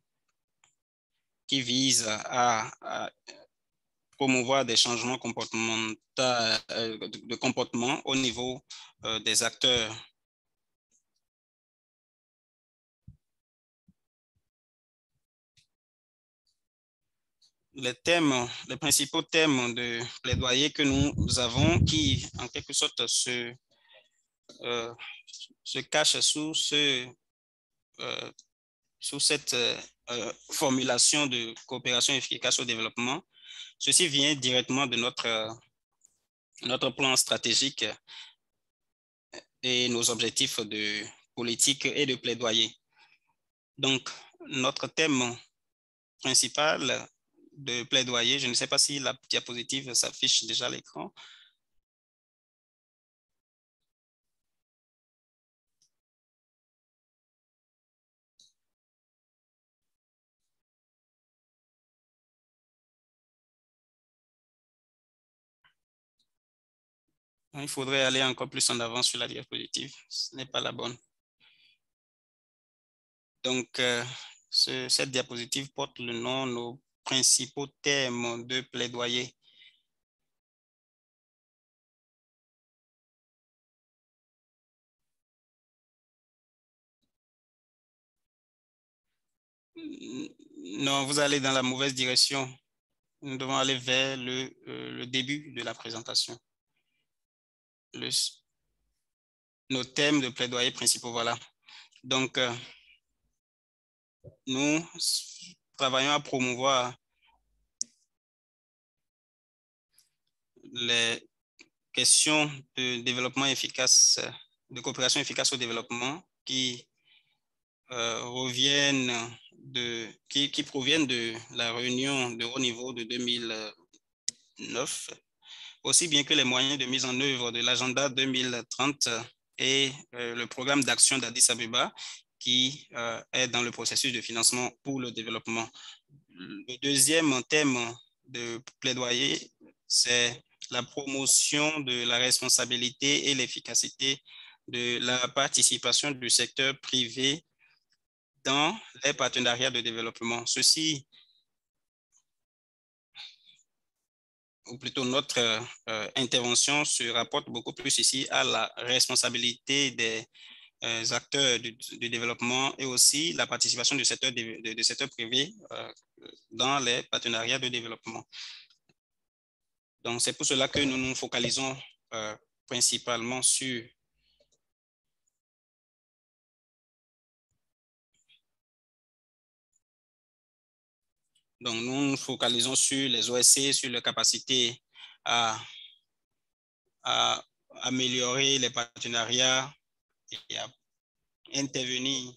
qui vise à promouvoir des changements comportementaux, de comportement au niveau des acteurs. Les principaux thèmes de plaidoyer que nous avons qui, en quelque sorte, se cachent sous cette formulation de coopération efficace au développement. Ceci vient directement de notre plan stratégique et nos objectifs de politique et de plaidoyer. Donc, notre thème principal de plaidoyer, je ne sais pas si la diapositive s'affiche déjà à l'écran. Il faudrait aller encore plus en avant sur la diapositive. Ce n'est pas la bonne. Donc, cette diapositive porte le nom, nos principaux thèmes de plaidoyer. Non, vous allez dans la mauvaise direction. Nous devons aller vers le début de la présentation. Nos thèmes de plaidoyer principaux, voilà. Donc, nous travaillons à promouvoir les questions de développement efficace, de coopération efficace au développement qui qui proviennent de la réunion de haut niveau de 2009, aussi bien que les moyens de mise en œuvre de l'agenda 2030 et le programme d'action d'Addis Abeba qui est dans le processus de financement pour le développement. Le deuxième thème de plaidoyer, c'est la promotion de la responsabilité et l'efficacité de la participation du secteur privé dans les partenariats de développement. Ceci, ou plutôt notre intervention se rapporte beaucoup plus ici à la responsabilité des acteurs du développement et aussi la participation du secteur privé dans les partenariats de développement. Donc, c'est pour cela que nous nous focalisons principalement sur les OSC, sur leur capacité à améliorer les partenariats et à intervenir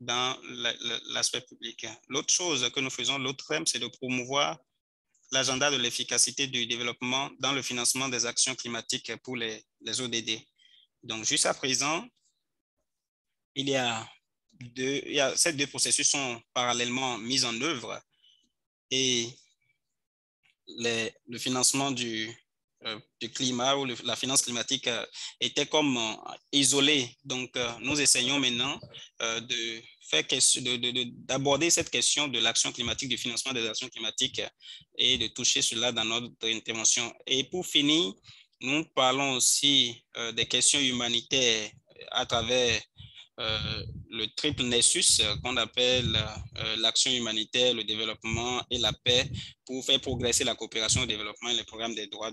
dans l'aspect public. L'autre chose que nous faisons, l'autre thème, c'est de promouvoir l'agenda de l'efficacité du développement dans le financement des actions climatiques pour les ODD. Donc, jusqu'à présent, ces deux processus sont parallèlement mis en œuvre et le financement du climat ou la finance climatique était comme isolé. Donc, nous essayons maintenant d'aborder cette question de l'action climatique, du financement des actions climatiques et de toucher cela dans notre intervention. Et pour finir, nous parlons aussi des questions humanitaires à travers le triple nexus qu'on appelle l'action humanitaire, le développement et la paix pour faire progresser la coopération au développement et les programmes des droits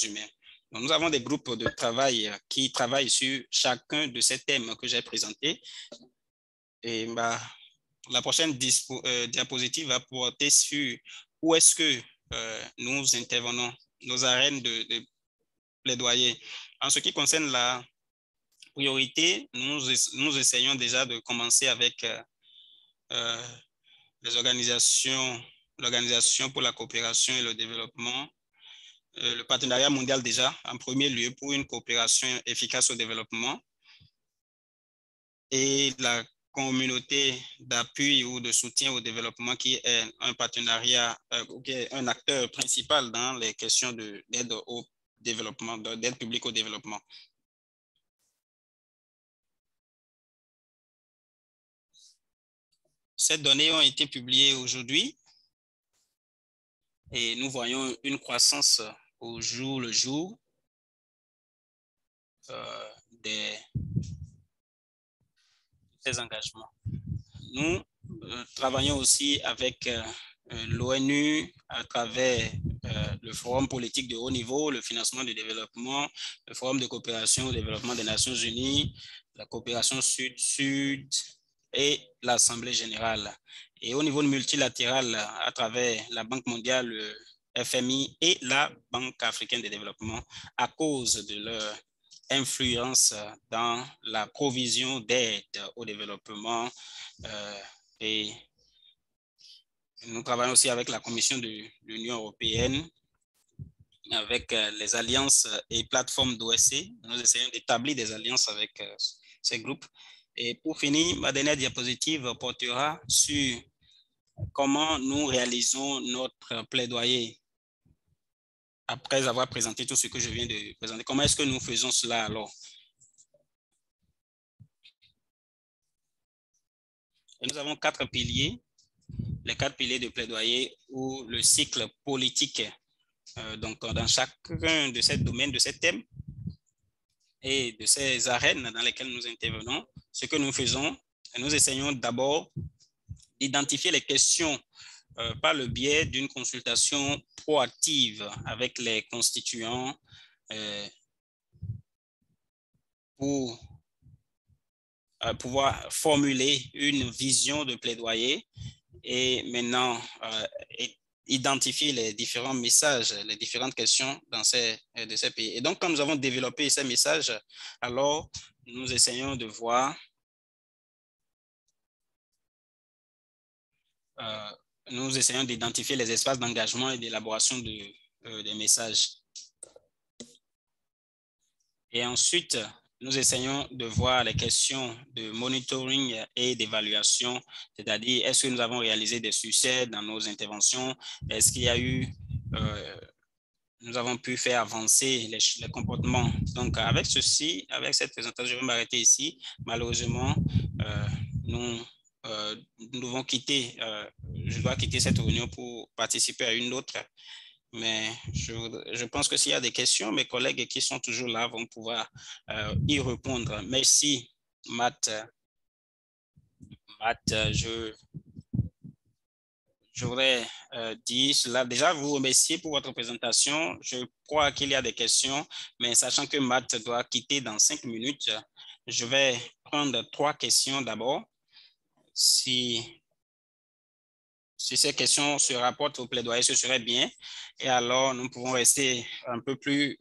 humains. Donc, nous avons des groupes de travail qui travaillent sur chacun de ces thèmes que j'ai présentés. Et la prochaine diapositive va porter sur où est-ce que nous intervenons, nos arènes de plaidoyer. En ce qui concerne la priorité, nous essayons déjà de commencer avec l'Organisation pour la coopération et le développement, le partenariat mondial déjà, en premier lieu, pour une coopération efficace au développement, et la communauté d'appui ou de soutien au développement qui est un partenariat, qui est un acteur principal dans les questions d'aide au développement, d'aide publique au développement. Ces données ont été publiées aujourd'hui et nous voyons une croissance au jour le jour de ces engagements. Nous travaillons aussi avec l'ONU à travers le Forum politique de haut niveau, le financement du développement, le Forum de coopération au développement des Nations Unies, la coopération Sud-Sud et l'Assemblée générale. Et au niveau multilatéral, à travers la Banque mondiale, le FMI et la Banque africaine de développement, à cause de leur influence dans la provision d'aide au développement. Et nous travaillons aussi avec la Commission de l'Union européenne, avec les alliances et plateformes d'OSCE. Nous essayons d'établir des alliances avec ces groupes. Et pour finir, ma dernière diapositive portera sur comment nous réalisons notre plaidoyer. Après avoir présenté tout ce que je viens de présenter, comment est-ce que nous faisons cela alors? Et nous avons 4 piliers, les 4 piliers de plaidoyer ou le cycle politique. Donc, dans chacun de ces domaines, de ces thèmes et de ces arènes dans lesquelles nous intervenons, ce que nous faisons, nous essayons d'abord d'identifier les questions par le biais d'une consultation proactive avec les constituants pour pouvoir formuler une vision de plaidoyer et maintenant identifier les différents messages, les différentes questions de ces pays. Et donc, quand nous avons développé ces messages, alors nous essayons de voir, nous essayons d'identifier les espaces d'engagement et d'élaboration des messages. Et ensuite, nous essayons de voir les questions de monitoring et d'évaluation, c'est-à-dire est-ce que nous avons réalisé des succès dans nos interventions, est-ce qu'il y a eu, nous avons pu faire avancer les comportements. Donc, avec ceci, avec cette présentation, je vais m'arrêter ici. Malheureusement, nous devons quitter, je dois quitter cette réunion pour participer à une autre. Mais je pense que s'il y a des questions, mes collègues qui sont toujours là vont pouvoir y répondre. Merci, Matt. Je voudrais dire cela. Déjà, vous remercier pour votre présentation. Je crois qu'il y a des questions, mais sachant que Matt doit quitter dans 5 minutes, je vais prendre 3 questions d'abord. Si ces questions se rapportent au plaidoyer, ce serait bien. Et alors, nous pouvons rester un peu plus,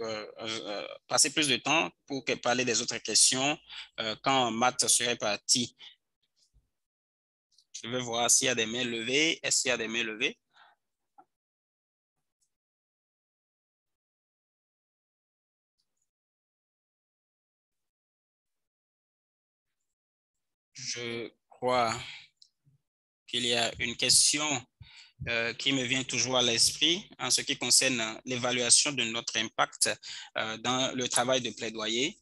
passer plus de temps pour parler des autres questions quand Matt serait parti. Je vais voir s'il y a des mains levées. Est-ce qu'il y a des mains levées? Je crois qu'il y a une question qui me vient toujours à l'esprit en ce qui concerne l'évaluation de notre impact dans le travail de plaidoyer.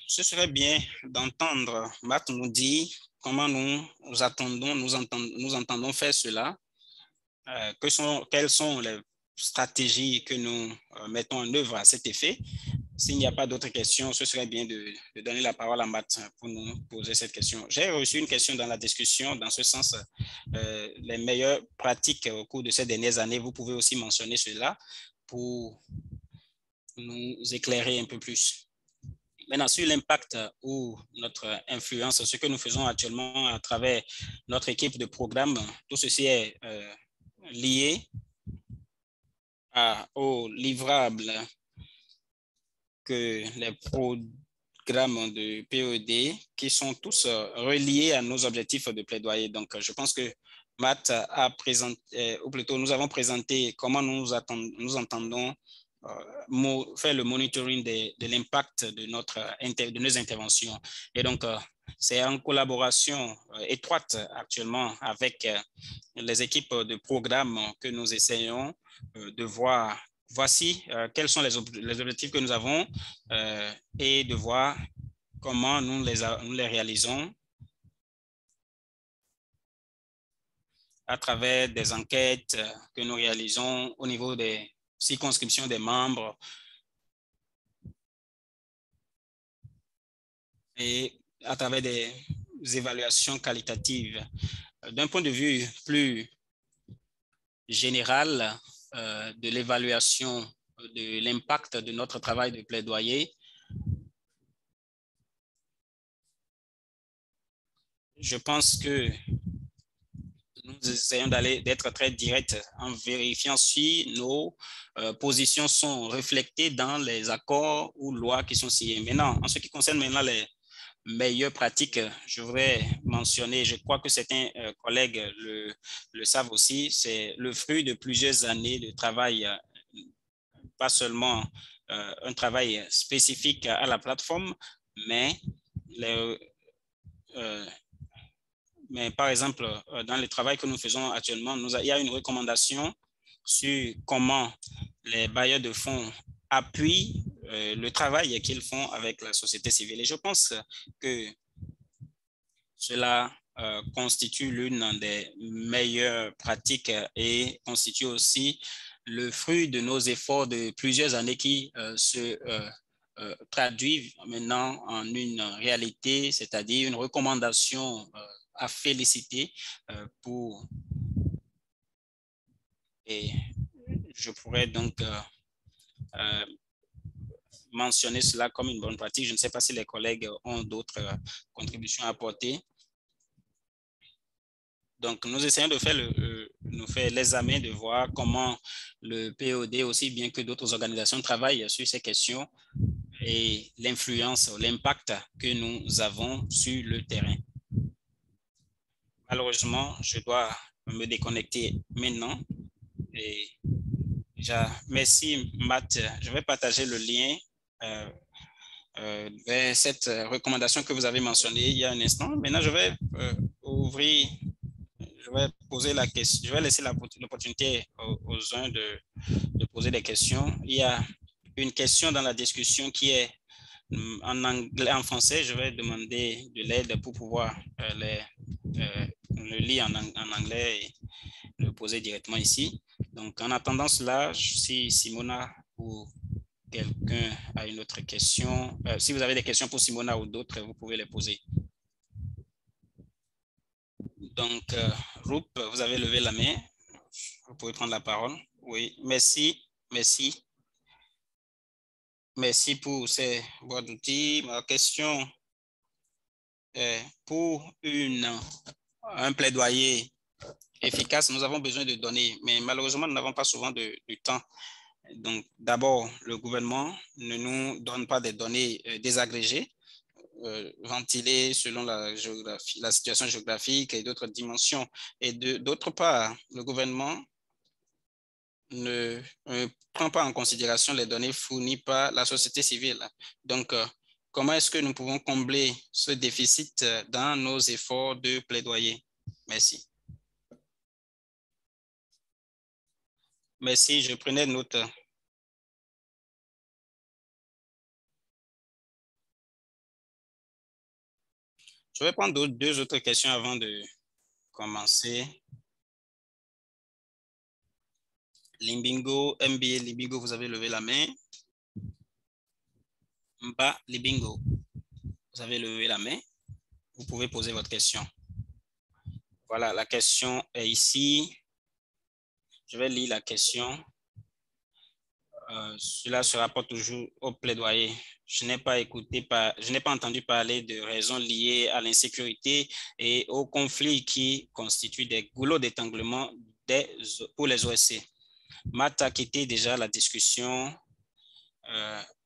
Ce serait bien d'entendre Matt nous dire comment nous entendons faire cela, quelles sont les stratégies que nous mettons en œuvre à cet effet. S'il n'y a pas d'autres questions, ce serait bien de donner la parole à Matt pour nous poser cette question. J'ai reçu une question dans la discussion, dans ce sens, les meilleures pratiques au cours de ces dernières années. Vous pouvez aussi mentionner cela pour nous éclairer un peu plus. Maintenant, sur l'impact ou notre influence, ce que nous faisons actuellement à travers notre équipe de programme, tout ceci est lié aux livrables que programmes de PED qui sont tous reliés à nos objectifs de plaidoyer. Donc, je pense que Matt a présenté, ou plutôt nous avons présenté comment nous entendons faire le monitoring de l'impact de nos interventions. Et donc, c'est en collaboration étroite actuellement avec les équipes de programme que nous essayons de voir. Voici quels sont les objectifs que nous avons et de voir comment nous les réalisons à travers des enquêtes que nous réalisons au niveau des circonscriptions des membres et à travers des évaluations qualitatives. D'un point de vue plus général de l'évaluation de l'impact de notre travail de plaidoyer, je pense que nous essayons d'être très directs en vérifiant si nos positions sont reflétées dans les accords ou lois qui sont signés. Maintenant, en ce qui concerne maintenant les meilleures pratiques, je voudrais mentionner, je crois que certains collègues le savent aussi, c'est le fruit de plusieurs années de travail, pas seulement un travail spécifique à la plateforme, mais par exemple, dans le travail que nous faisons actuellement, il y a une recommandation sur comment les bailleurs de fonds appuient le travail qu'ils font avec la société civile. Et je pense que cela constitue l'une des meilleures pratiques et constitue aussi le fruit de nos efforts de plusieurs années qui se traduisent maintenant en une réalité, c'est-à-dire une recommandation à féliciter pour... Et je pourrais donc mentionner cela comme une bonne pratique. Je ne sais pas si les collègues ont d'autres contributions à apporter. Donc, nous essayons de faire l'examen, de voir comment le POD, aussi bien que d'autres organisations, travaillent sur ces questions et l'influence, l'impact que nous avons sur le terrain. Malheureusement, je dois me déconnecter maintenant. Et merci, Matt. Je vais partager le lien vers cette recommandation que vous avez mentionnée il y a un instant. Maintenant, je vais je vais poser la question, je vais laisser l'opportunité aux uns de poser des questions. Il y a une question dans la discussion qui est en anglais, en français. Je vais demander de l'aide pour pouvoir le lire en anglais et le poser directement ici. Donc, en attendant cela, si Simona ou quelqu'un a une autre question, si vous avez des questions pour Simona ou d'autres, vous pouvez les poser. Donc, Rup, vous avez levé la main. Vous pouvez prendre la parole. Oui, merci. Merci pour ces boîtes d'outils. Ma question est pour un plaidoyer efficace, nous avons besoin de données, mais malheureusement, nous n'avons pas souvent du temps. Donc, d'abord, le gouvernement ne nous donne pas des données désagrégées, ventilées selon la situation géographique et d'autres dimensions. Et d'autre part, le gouvernement ne prend pas en considération les données fournies par la société civile. Donc, comment est-ce que nous pouvons combler ce déficit dans nos efforts de plaidoyer? Merci. Merci, je prenais note. Je vais prendre deux autres questions avant de commencer. Limbingo, MBA Limbingo, vous avez levé la main. Mba Limbingo, vous avez levé la main. Vous pouvez poser votre question. Voilà, la question est ici. Je vais lire la question. Cela se rapporte toujours au plaidoyer. Je n'ai pas entendu parler de raisons liées à l'insécurité et aux conflits qui constituent des goulots d'étranglement pour les OSC. Matt a quitté déjà la discussion.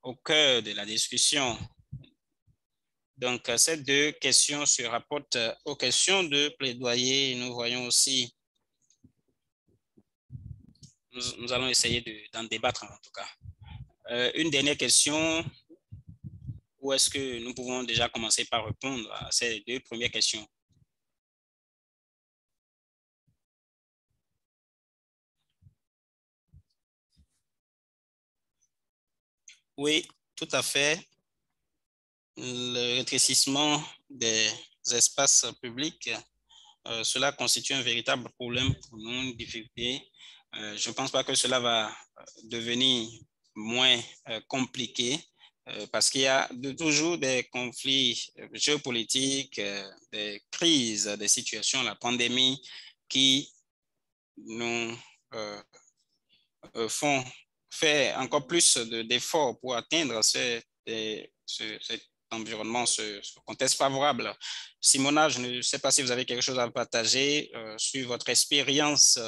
Au cœur de la discussion, Donc, ces deux questions se rapportent aux questions de plaidoyer. Nous voyons aussi, nous allons essayer d'en débattre en tout cas. Une dernière question, ou est-ce que nous pouvons déjà commencer par répondre à ces deux premières questions? Oui, tout à fait. Le rétrécissement des espaces publics, cela constitue un véritable problème pour nous, une difficulté. Je ne pense pas que cela va devenir moins compliqué parce qu'il y a toujours des conflits géopolitiques, des crises, des situations, la pandémie qui nous font faire encore plus d'efforts pour atteindre cet environnement, ce contexte favorable. Simona, je ne sais pas si vous avez quelque chose à partager sur votre expérience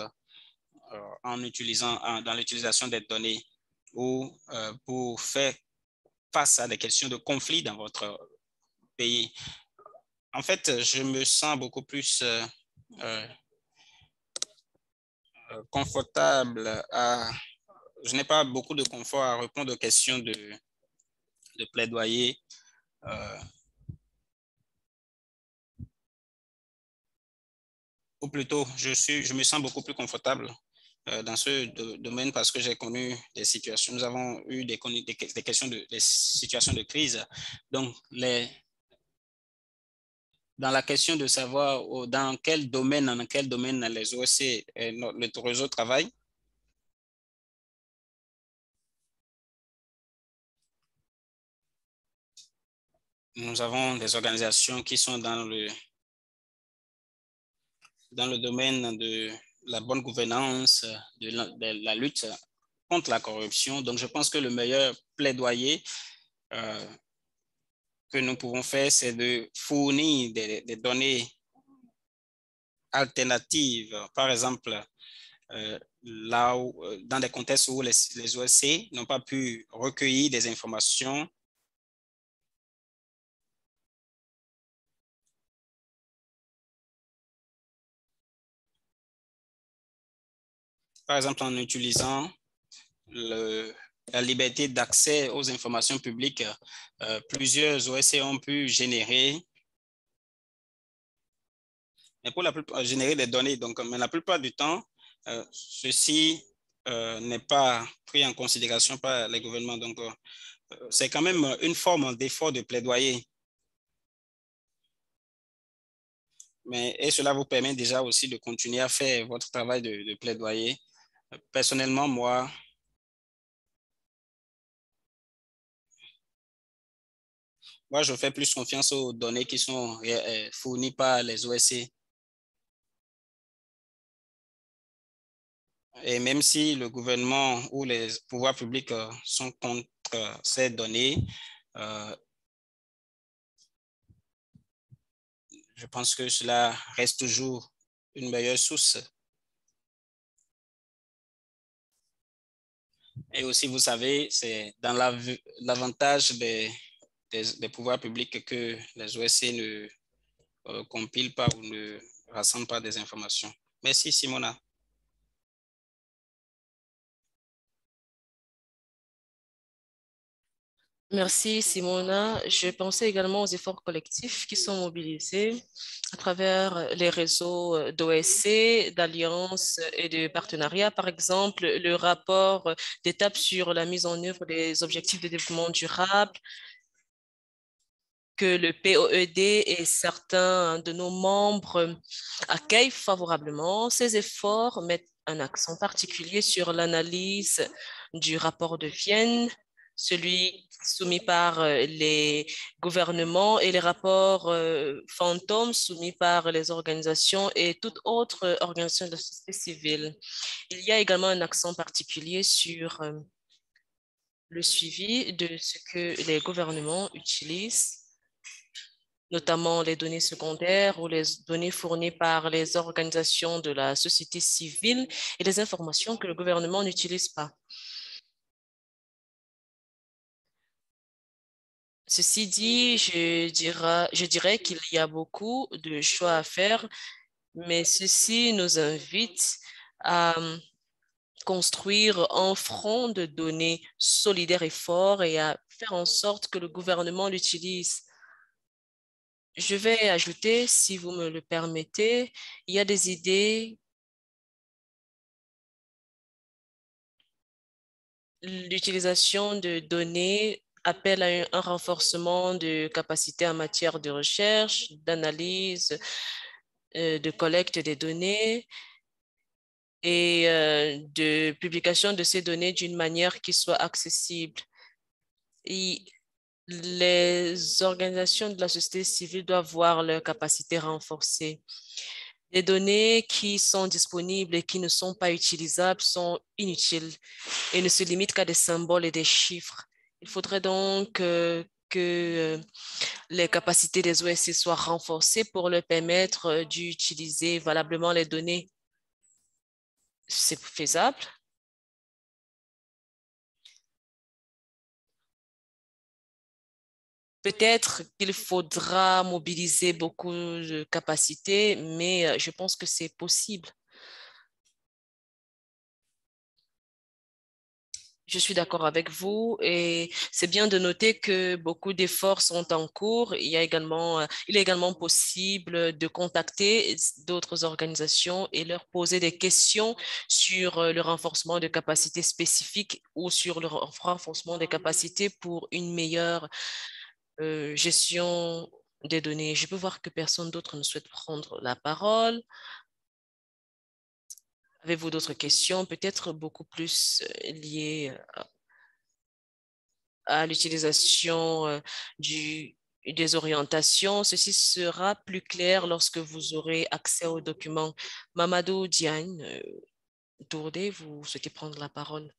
dans l'utilisation des données ou pour faire face à des questions de conflit dans votre pays. En fait, je me sens beaucoup plus confortable je n'ai pas beaucoup de confort à répondre aux questions de plaidoyer. Ou plutôt, je me sens beaucoup plus confortable dans ce domaine parce que j'ai connu des situations. Nous avons eu des questions des situations de crise. Donc, dans la question de savoir dans quel domaine les OSC et le réseau travaillent, nous avons des organisations qui sont dans le domaine de la bonne gouvernance, de la lutte contre la corruption. Donc, je pense que le meilleur plaidoyer que nous pouvons faire, c'est de fournir des données alternatives. Par exemple, là où, dans des contextes où les OSC n'ont pas pu recueillir des informations par exemple en utilisant la liberté d'accès aux informations publiques, plusieurs OSC ont pu générer, mais pour la plupart, générer des données. Donc, mais la plupart du temps, ceci n'est pas pris en considération par les gouvernements. Donc, c'est quand même une forme d'effort de plaidoyer. Et cela vous permet déjà aussi de continuer à faire votre travail de plaidoyer. Personnellement, moi, je fais plus confiance aux données qui sont fournies par les OSC. Et même si le gouvernement ou les pouvoirs publics sont contre ces données, je pense que cela reste toujours une meilleure source. Et aussi, vous savez, c'est dans l'avantage des pouvoirs publics que les OSC ne compilent pas ou ne rassemblent pas des informations. Merci, Simona. Merci, Simona. Je pensais également aux efforts collectifs qui sont mobilisés à travers les réseaux d'OSC, d'alliances et de partenariats. Par exemple, le rapport d'étape sur la mise en œuvre des objectifs de développement durable que le POED et certains de nos membres accueillent favorablement. Ces efforts mettent un accent particulier sur l'analyse du rapport de Vienne, celui soumis par les gouvernements et les rapports fantômes soumis par les organisations et toute autre organisation de la société civile. Il y a également un accent particulier sur le suivi de ce que les gouvernements utilisent, notamment les données secondaires ou les données fournies par les organisations de la société civile et les informations que le gouvernement n'utilise pas. Ceci dit, je dirais qu'il y a beaucoup de choix à faire, mais ceci nous invite à construire un front de données solidaire et fort et à faire en sorte que le gouvernement l'utilise. Je vais ajouter, si vous me le permettez, il y a des idées. L'utilisation de données appelle à un renforcement de capacités en matière de recherche, d'analyse, de collecte des données et de publication de ces données d'une manière qui soit accessible. Et les organisations de la société civile doivent voir leurs capacités renforcées. Les données qui sont disponibles et qui ne sont pas utilisables sont inutiles et ne se limitent qu'à des symboles et des chiffres. Il faudrait donc que les capacités des OSC soient renforcées pour leur permettre d'utiliser valablement les données. C'est faisable? Peut-être qu'il faudra mobiliser beaucoup de capacités, mais je pense que c'est possible. Je suis d'accord avec vous et c'est bien de noter que beaucoup d'efforts sont en cours. Il est également possible de contacter d'autres organisations et leur poser des questions sur le renforcement de capacités spécifiques ou sur le renforcement des capacités pour une meilleure gestion des données. Je peux voir que personne d'autre ne souhaite prendre la parole. Avez-vous d'autres questions, peut-être beaucoup plus liées à l'utilisation des orientations? Ceci sera plus clair lorsque vous aurez accès aux documents. Mamadou Diagne, Tourdé, vous souhaitez prendre la parole?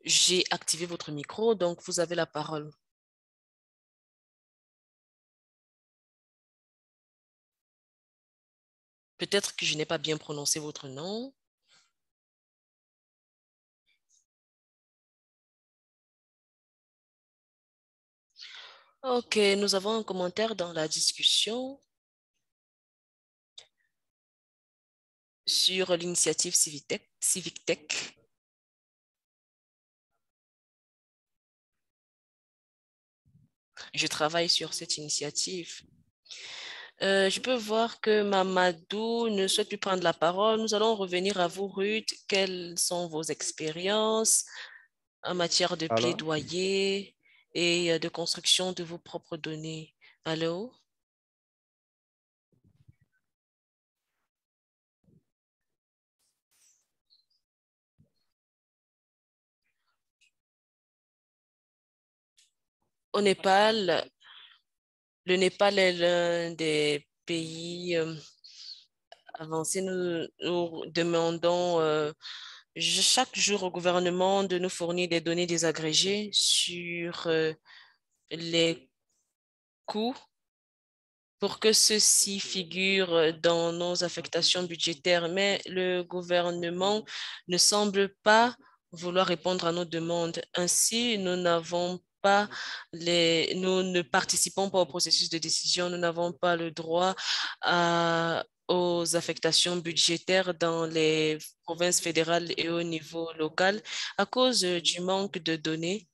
J'ai activé votre micro, donc vous avez la parole. Peut-être que je n'ai pas bien prononcé votre nom. Ok, nous avons un commentaire dans la discussion sur l'initiative Civic Tech. Je travaille sur cette initiative. Je peux voir que Mamadou ne souhaite plus prendre la parole. Nous allons revenir à vous, Ruth. Quelles sont vos expériences en matière de Alors, plaidoyer et de construction de vos propres données? Allô? Au Népal, le Népal est l'un des pays avancés. Nous demandons chaque jour au gouvernement de nous fournir des données désagrégées sur les coûts pour que ceci figure dans nos affectations budgétaires, mais le gouvernement ne semble pas vouloir répondre à nos demandes. Ainsi, nous ne participons pas au processus de décision, nous n'avons pas le droit aux affectations budgétaires dans les provinces fédérales et au niveau local à cause du manque de données.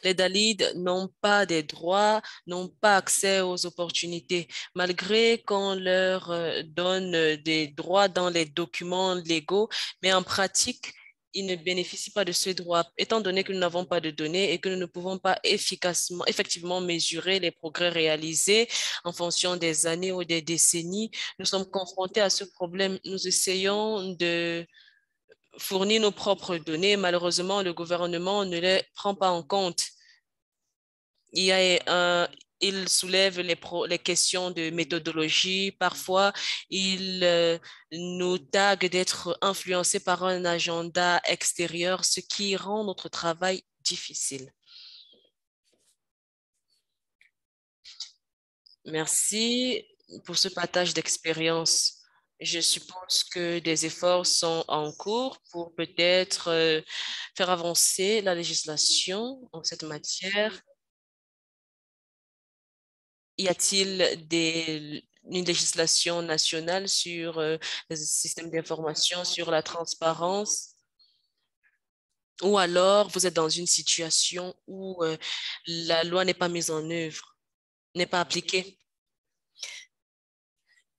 Les Dalides n'ont pas des droits, n'ont pas accès aux opportunités, malgré qu'on leur donne des droits dans les documents légaux, mais en pratique, ils ne bénéficient pas de ces droits, étant donné que nous n'avons pas de données et que nous ne pouvons pas effectivement mesurer les progrès réalisés en fonction des années ou des décennies. Nous sommes confrontés à ce problème. Nous essayons de fournir nos propres données. Malheureusement, le gouvernement ne les prend pas en compte. Il soulève les questions de méthodologie. Parfois, il nous tague d'être influencés par un agenda extérieur, ce qui rend notre travail difficile. Merci. pour ce partage d'expérience. Je suppose que des efforts sont en cours pour peut-être faire avancer la législation en cette matière. Y a-t-il une législation nationale sur les systèmes d'information, sur la transparence? Ou alors vous êtes dans une situation où la loi n'est pas mise en œuvre, n'est pas appliquée?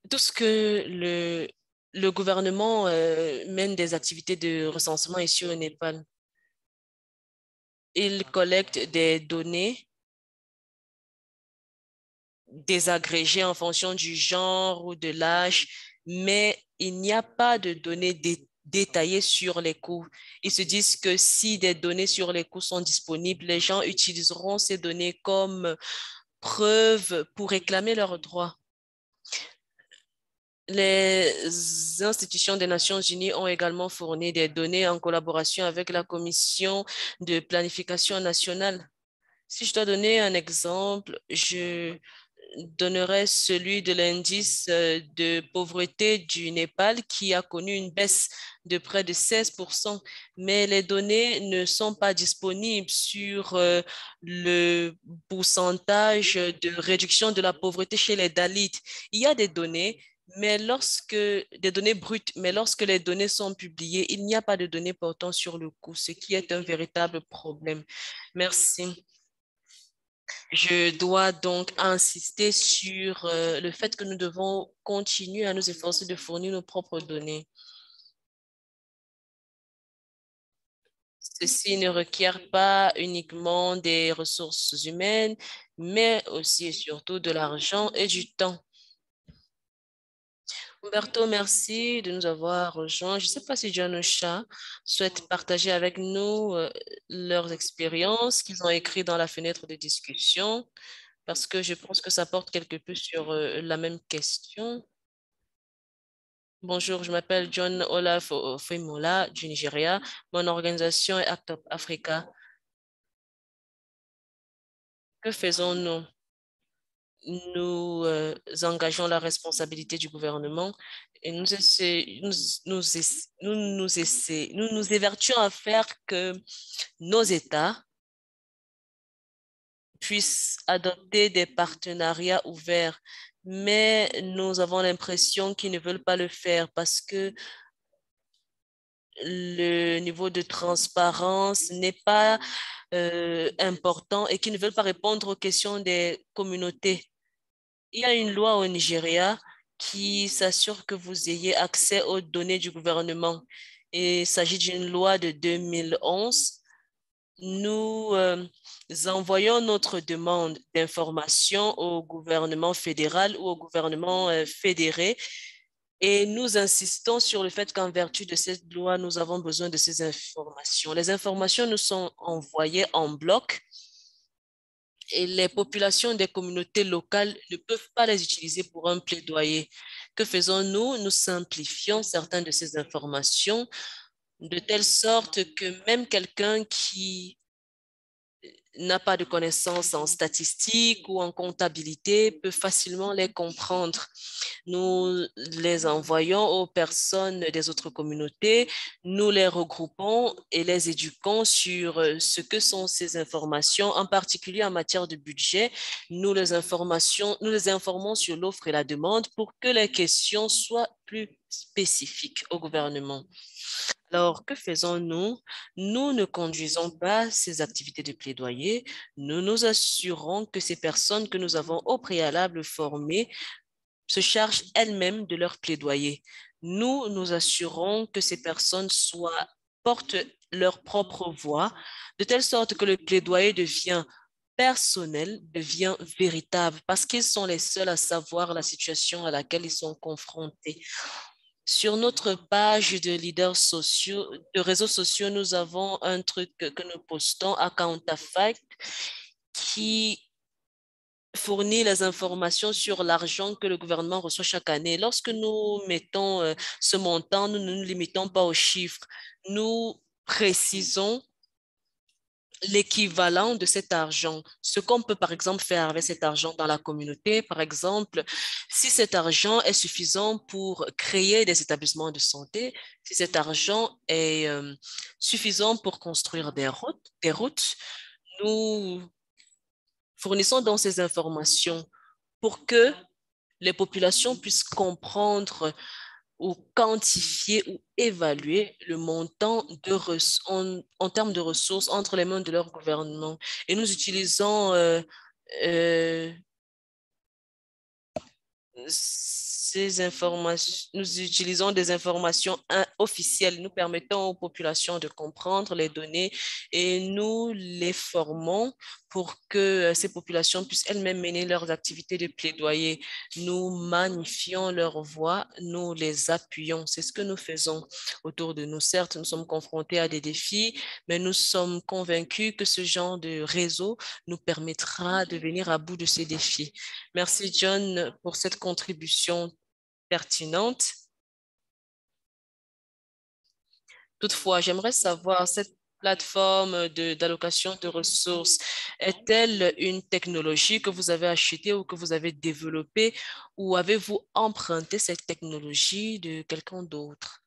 Tout ce que le gouvernement mène des activités de recensement ici au Népal. Il collecte des données désagrégées en fonction du genre ou de l'âge, mais il n'y a pas de données détaillées sur les coûts. Ils se disent que si des données sur les coûts sont disponibles, les gens utiliseront ces données comme preuve pour réclamer leurs droits. Les institutions des Nations Unies ont également fourni des données en collaboration avec la Commission de planification nationale. Si je dois donner un exemple, je donnerais celui de l'indice de pauvreté du Népal qui a connu une baisse de près de 16%, mais les données ne sont pas disponibles sur le pourcentage de réduction de la pauvreté chez les Dalits. Il y a des données, mais lorsque des données brutes, mais lorsque les données sont publiées, il n'y a pas de données portant sur le coût, ce qui est un véritable problème. Merci. Je dois donc insister sur le fait que nous devons continuer à nous efforcer de fournir nos propres données. Ceci ne requiert pas uniquement des ressources humaines, mais aussi et surtout de l'argent et du temps. Humberto, merci de nous avoir rejoints. Je ne sais pas si John Ocha souhaite partager avec nous leurs expériences qu'ils ont écrites dans la fenêtre de discussion, parce que je pense que ça porte quelque peu sur la même question. Bonjour, je m'appelle John Olaf Ofemola du Nigeria. Mon organisation est Act Up Africa. Que faisons-nous? Nous engageons la responsabilité du gouvernement et nous nous évertuons à faire que nos États puissent adopter des partenariats ouverts. Mais nous avons l'impression qu'ils ne veulent pas le faire parce que le niveau de transparence n'est pas important et qu'ils ne veulent pas répondre aux questions des communautés. Il y a une loi au Nigeria qui s'assure que vous ayez accès aux données du gouvernement. Et il s'agit d'une loi de 2011. Nous envoyons notre demande d'information au gouvernement fédéral ou au gouvernement fédéré et nous insistons sur le fait qu'en vertu de cette loi, nous avons besoin de ces informations. Les informations nous sont envoyées en bloc et les populations des communautés locales ne peuvent pas les utiliser pour un plaidoyer. Que faisons-nous? Nous simplifions certaines de ces informations de telle sorte que même quelqu'un qui n'a pas de connaissances en statistique ou en comptabilité peut facilement les comprendre. Nous les envoyons aux personnes des autres communautés, nous les regroupons et les éduquons sur ce que sont ces informations, en particulier en matière de budget. Nous les informons sur l'offre et la demande pour que les questions soient plus spécifiques au gouvernement. Alors, que faisons-nous? Nous ne conduisons pas ces activités de plaidoyer. Nous nous assurons que ces personnes que nous avons au préalable formées se chargent elles-mêmes de leur plaidoyer. Nous nous assurons que ces personnes portent leur propre voix, de telle sorte que le plaidoyer devient personnel, devient véritable, parce qu'ils sont les seuls à savoir la situation à laquelle ils sont confrontés. Sur notre page de leaders sociaux, de réseaux sociaux, nous avons un truc que nous postons à Counterfact qui fournit les informations sur l'argent que le gouvernement reçoit chaque année. Lorsque nous mettons ce montant, nous ne nous limitons pas aux chiffres. Nous précisons l'équivalent de cet argent. Ce qu'on peut, par exemple, faire avec cet argent dans la communauté, par exemple, si cet argent est suffisant pour créer des établissements de santé, si cet argent est suffisant pour construire des routes, nous fournissons donc ces informations pour que les populations puissent comprendre ou quantifier ou évaluer le montant en termes de ressources entre les mains de leur gouvernement. Et nous utilisons euh, ces informations, nous utilisons des informations officielles, nous permettons aux populations de comprendre les données et nous les formons pour que ces populations puissent elles-mêmes mener leurs activités de plaidoyer. Nous magnifions leur voix, nous les appuyons. C'est ce que nous faisons autour de nous. Certes, nous sommes confrontés à des défis, mais nous sommes convaincus que ce genre de réseau nous permettra de venir à bout de ces défis. Merci, John, pour cette contribution pertinente. Toutefois, j'aimerais savoir, cette plateforme d'allocation de ressources, est-elle une technologie que vous avez achetée ou que vous avez développée, ou avez-vous emprunté cette technologie de quelqu'un d'autre?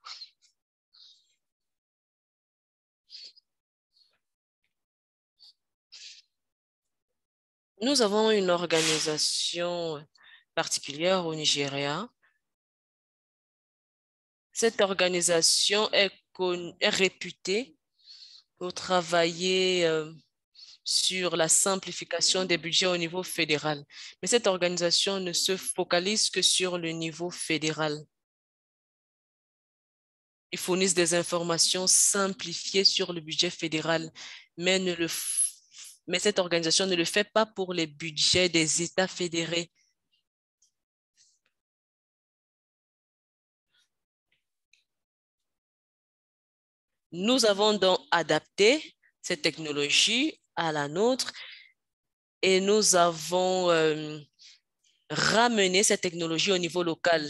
Nous avons une organisation particulière au Nigeria. Cette organisation est réputée pour travailler sur la simplification des budgets au niveau fédéral. Mais cette organisation ne se focalise que sur le niveau fédéral. Ils fournissent des informations simplifiées sur le budget fédéral, mais, mais cette organisation ne le fait pas pour les budgets des États fédérés. Nous avons donc adapté cette technologie à la nôtre et nous avons ramené cette technologie au niveau local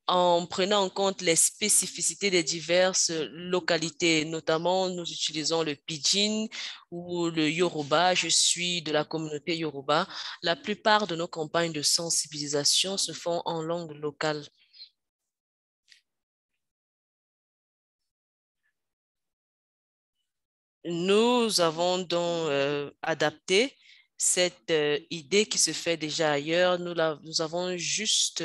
en prenant en compte les spécificités des diverses localités. Notamment, nous utilisons le pidgin ou le yoruba. Je suis de la communauté yoruba. La plupart de nos campagnes de sensibilisation se font en langue locale. Nous avons donc adapté cette idée qui se fait déjà ailleurs. Nous avons juste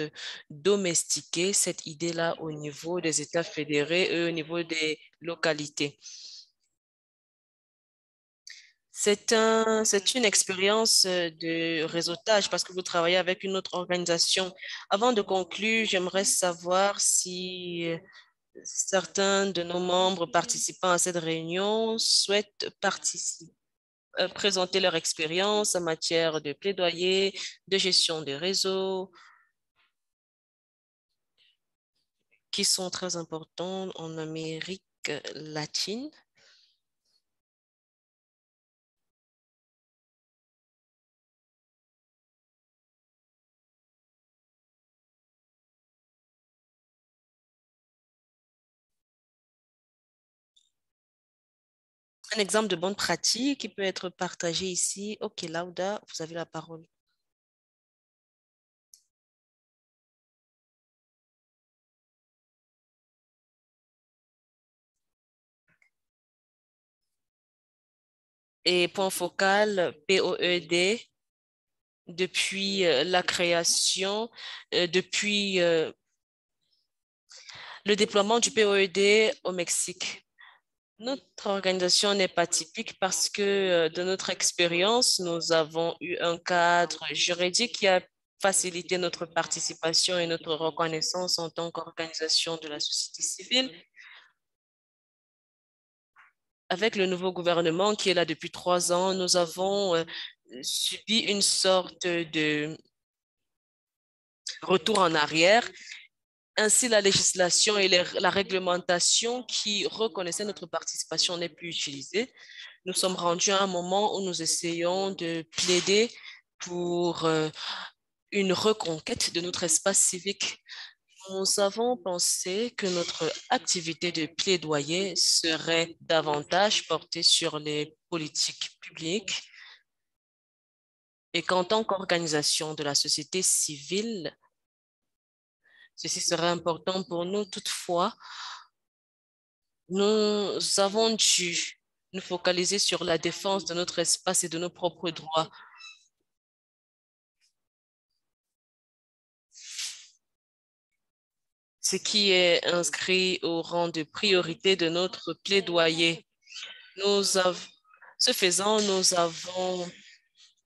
domestiqué cette idée-là au niveau des États fédérés et au niveau des localités. C'est une expérience de réseautage parce que vous travaillez avec une autre organisation. Avant de conclure, j'aimerais savoir si certains de nos membres participant à cette réunion souhaitent présenter leur expérience en matière de plaidoyer, de gestion des réseaux, qui sont très importants en Amérique latine. Un exemple de bonne pratique qui peut être partagé ici. OK, Lauda, vous avez la parole. Et point focal, POED, depuis la création, depuis le déploiement du POED au Mexique. Notre organisation n'est pas typique parce que de notre expérience, nous avons eu un cadre juridique qui a facilité notre participation et notre reconnaissance en tant qu'organisation de la société civile. Avec le nouveau gouvernement qui est là depuis 3 ans, nous avons subi une sorte de retour en arrière. Ainsi, la législation et la réglementation qui reconnaissait notre participation n'est plus utilisée. Nous sommes rendus à un moment où nous essayons de plaider pour une reconquête de notre espace civique. Nous avons pensé que notre activité de plaidoyer serait davantage portée sur les politiques publiques et qu'en tant qu'organisation de la société civile, ceci serait important pour nous. Toutefois, nous avons dû nous focaliser sur la défense de notre espace et de nos propres droits. Ce qui est inscrit au rang de priorité de notre plaidoyer. Ce faisant, nous avons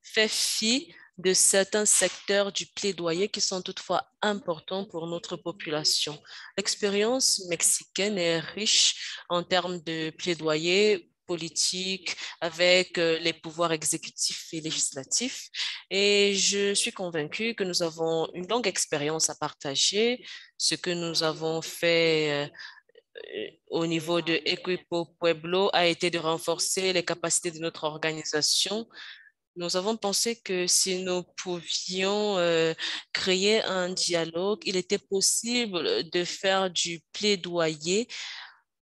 fait fi de certains secteurs du plaidoyer qui sont toutefois importants pour notre population. L'expérience mexicaine est riche en termes de plaidoyer politique avec les pouvoirs exécutifs et législatifs. Et je suis convaincue que nous avons une longue expérience à partager. Ce que nous avons fait au niveau de Equipo Pueblo a été de renforcer les capacités de notre organisation. Nous avons pensé que si nous pouvions créer un dialogue, il était possible de faire du plaidoyer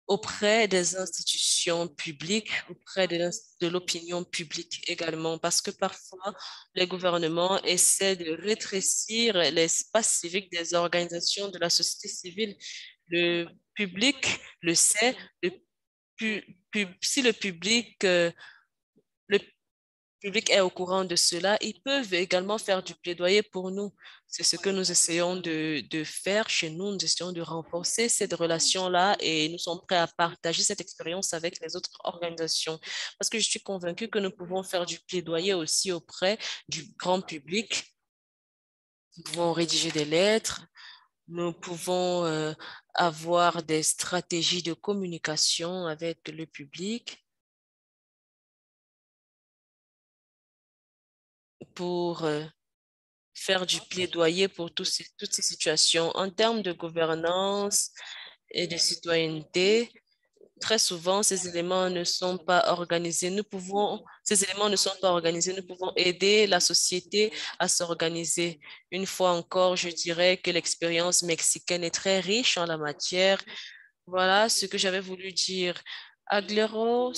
auprès des institutions publiques, auprès de l'opinion publique également, parce que parfois, les gouvernements essaient de rétrécir l'espace civique des organisations de la société civile. Le public le sait, si le public est au courant de cela, ils peuvent également faire du plaidoyer pour nous. C'est ce que nous essayons de faire chez nous. Nous essayons de renforcer cette relation-là et nous sommes prêts à partager cette expérience avec les autres organisations. Parce que je suis convaincue que nous pouvons faire du plaidoyer aussi auprès du grand public. Nous pouvons rédiger des lettres. Nous pouvons avoir des stratégies de communication avec le public pour faire du plaidoyer pour toutes ces situations. En termes de gouvernance et de citoyenneté, très souvent, ces éléments ne sont pas organisés. Ces éléments ne sont pas organisés. Nous pouvons aider la société à s'organiser. Une fois encore, je dirais que l'expérience mexicaine est très riche en la matière. Voilà ce que j'avais voulu dire. Aglero,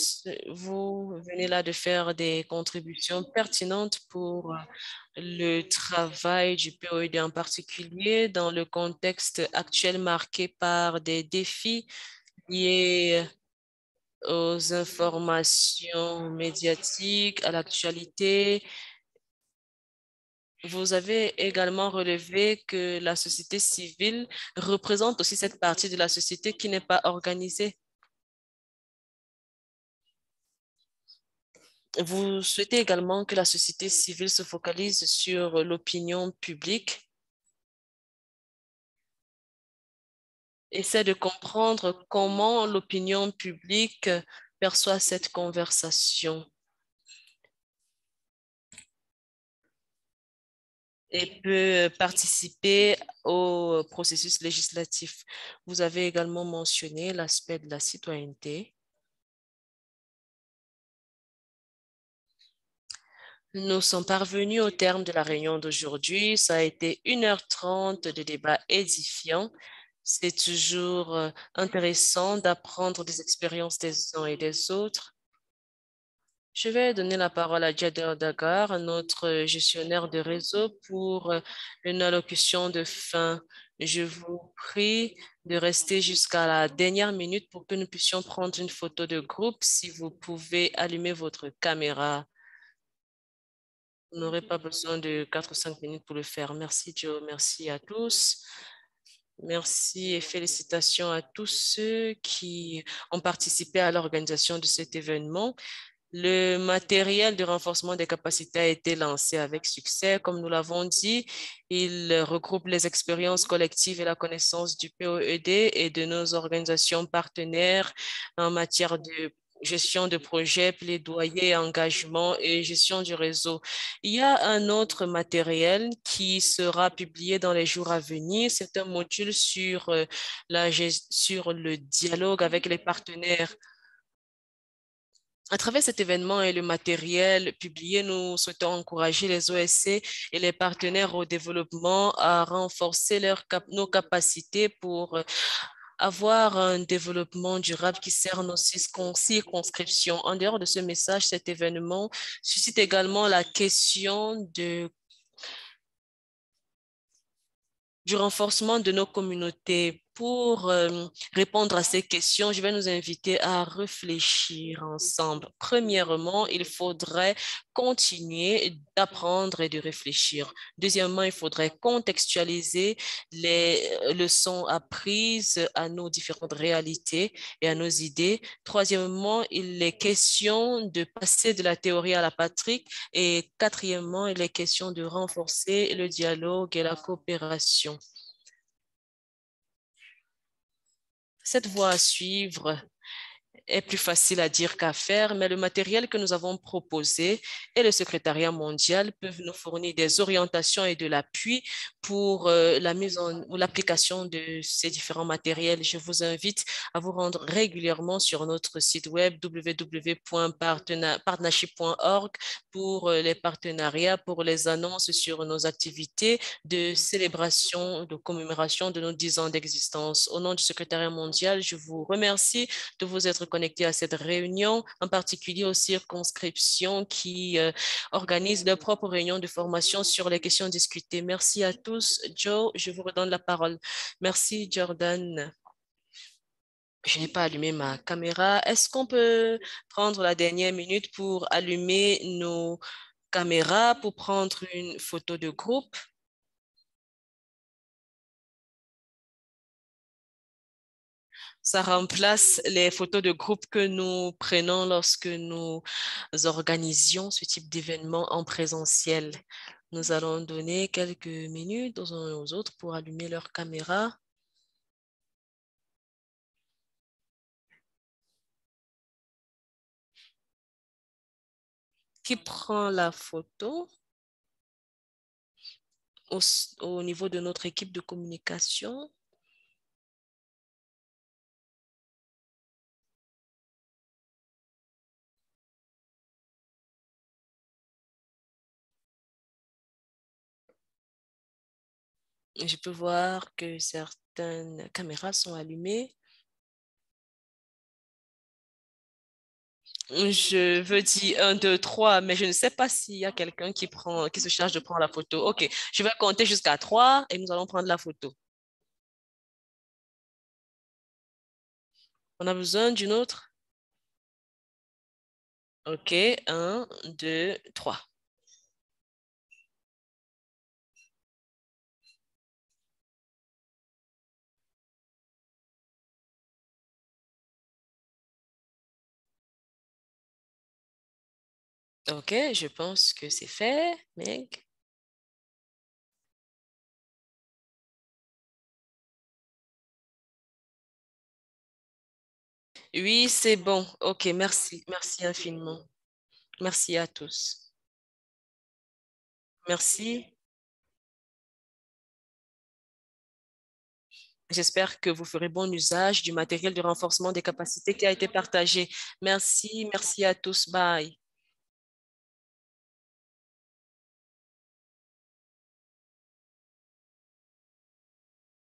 vous venez là de faire des contributions pertinentes pour le travail du POED en particulier dans le contexte actuel marqué par des défis liés aux informations médiatiques, à l'actualité. Vous avez également relevé que la société civile représente aussi cette partie de la société qui n'est pas organisée. Vous souhaitez également que la société civile se focalise sur l'opinion publique. Essaie de comprendre comment l'opinion publique perçoit cette conversation et peut participer au processus législatif. Vous avez également mentionné l'aspect de la citoyenneté. Nous sommes parvenus au terme de la réunion d'aujourd'hui. Ça a été 1h30 de débat édifiant. C'est toujours intéressant d'apprendre des expériences des uns et des autres. Je vais donner la parole à Jader Dagar, notre gestionnaire de réseau, pour une allocution de fin. Je vous prie de rester jusqu'à la dernière minute pour que nous puissions prendre une photo de groupe. Si vous pouvez allumer votre caméra, vous n'aurez pas besoin de 4 ou 5 minutes pour le faire. Merci Joe, merci à tous. Merci et félicitations à tous ceux qui ont participé à l'organisation de cet événement. Le matériel de renforcement des capacités a été lancé avec succès. Comme nous l'avons dit, il regroupe les expériences collectives et la connaissance du POED et de nos organisations partenaires en matière de gestion de projet, plaidoyer, engagement et gestion du réseau. Il y a un autre matériel qui sera publié dans les jours à venir. C'est un module sur, sur le dialogue avec les partenaires. À travers cet événement et le matériel publié, nous souhaitons encourager les OSC et les partenaires au développement à renforcer nos capacités pour avoir un développement durable qui sert nos circonscriptions. En dehors de ce message, cet événement suscite également la question du renforcement de nos communautés. Pour répondre à ces questions, je vais nous inviter à réfléchir ensemble. Premièrement, il faudrait continuer d'apprendre et de réfléchir. Deuxièmement, il faudrait contextualiser les leçons apprises à nos différentes réalités et à nos idées. Troisièmement, il est question de passer de la théorie à la pratique. Et quatrièmement, il est question de renforcer le dialogue et la coopération. Cette voie à suivre est plus facile à dire qu'à faire, mais le matériel que nous avons proposé et le secrétariat mondial peuvent nous fournir des orientations et de l'appui pour la mise ou l'application de ces différents matériels. Je vous invite à vous rendre régulièrement sur notre site web www.partnership.org pour les partenariats, pour les annonces sur nos activités de célébration, de commémoration de nos 10 ans d'existence. Au nom du secrétariat mondial, je vous remercie de vous être connectés à cette réunion, en particulier aux circonscriptions qui organisent leurs propres réunions de formation sur les questions discutées. Merci à tous. Joe, je vous redonne la parole. Merci, Jordan. Je n'ai pas allumé ma caméra. Est-ce qu'on peut prendre la dernière minute pour allumer nos caméras, pour prendre une photo de groupe? Ça remplace les photos de groupe que nous prenons lorsque nous organisions ce type d'événement en présentiel. Nous allons donner quelques minutes aux uns et aux autres pour allumer leur caméra. Qui prend la photo au niveau de notre équipe de communication? Je peux voir que certaines caméras sont allumées. Je veux dire 1, 2, 3, mais je ne sais pas s'il y a quelqu'un qui se charge de prendre la photo. OK, je vais compter jusqu'à 3 et nous allons prendre la photo. On a besoin d'une autre? OK, 1, 2, 3. OK, je pense que c'est fait, Meg. Oui, c'est bon. OK, merci. Merci infiniment. Merci à tous. Merci. J'espère que vous ferez bon usage du matériel de renforcement des capacités qui a été partagé. Merci, merci à tous. Bye.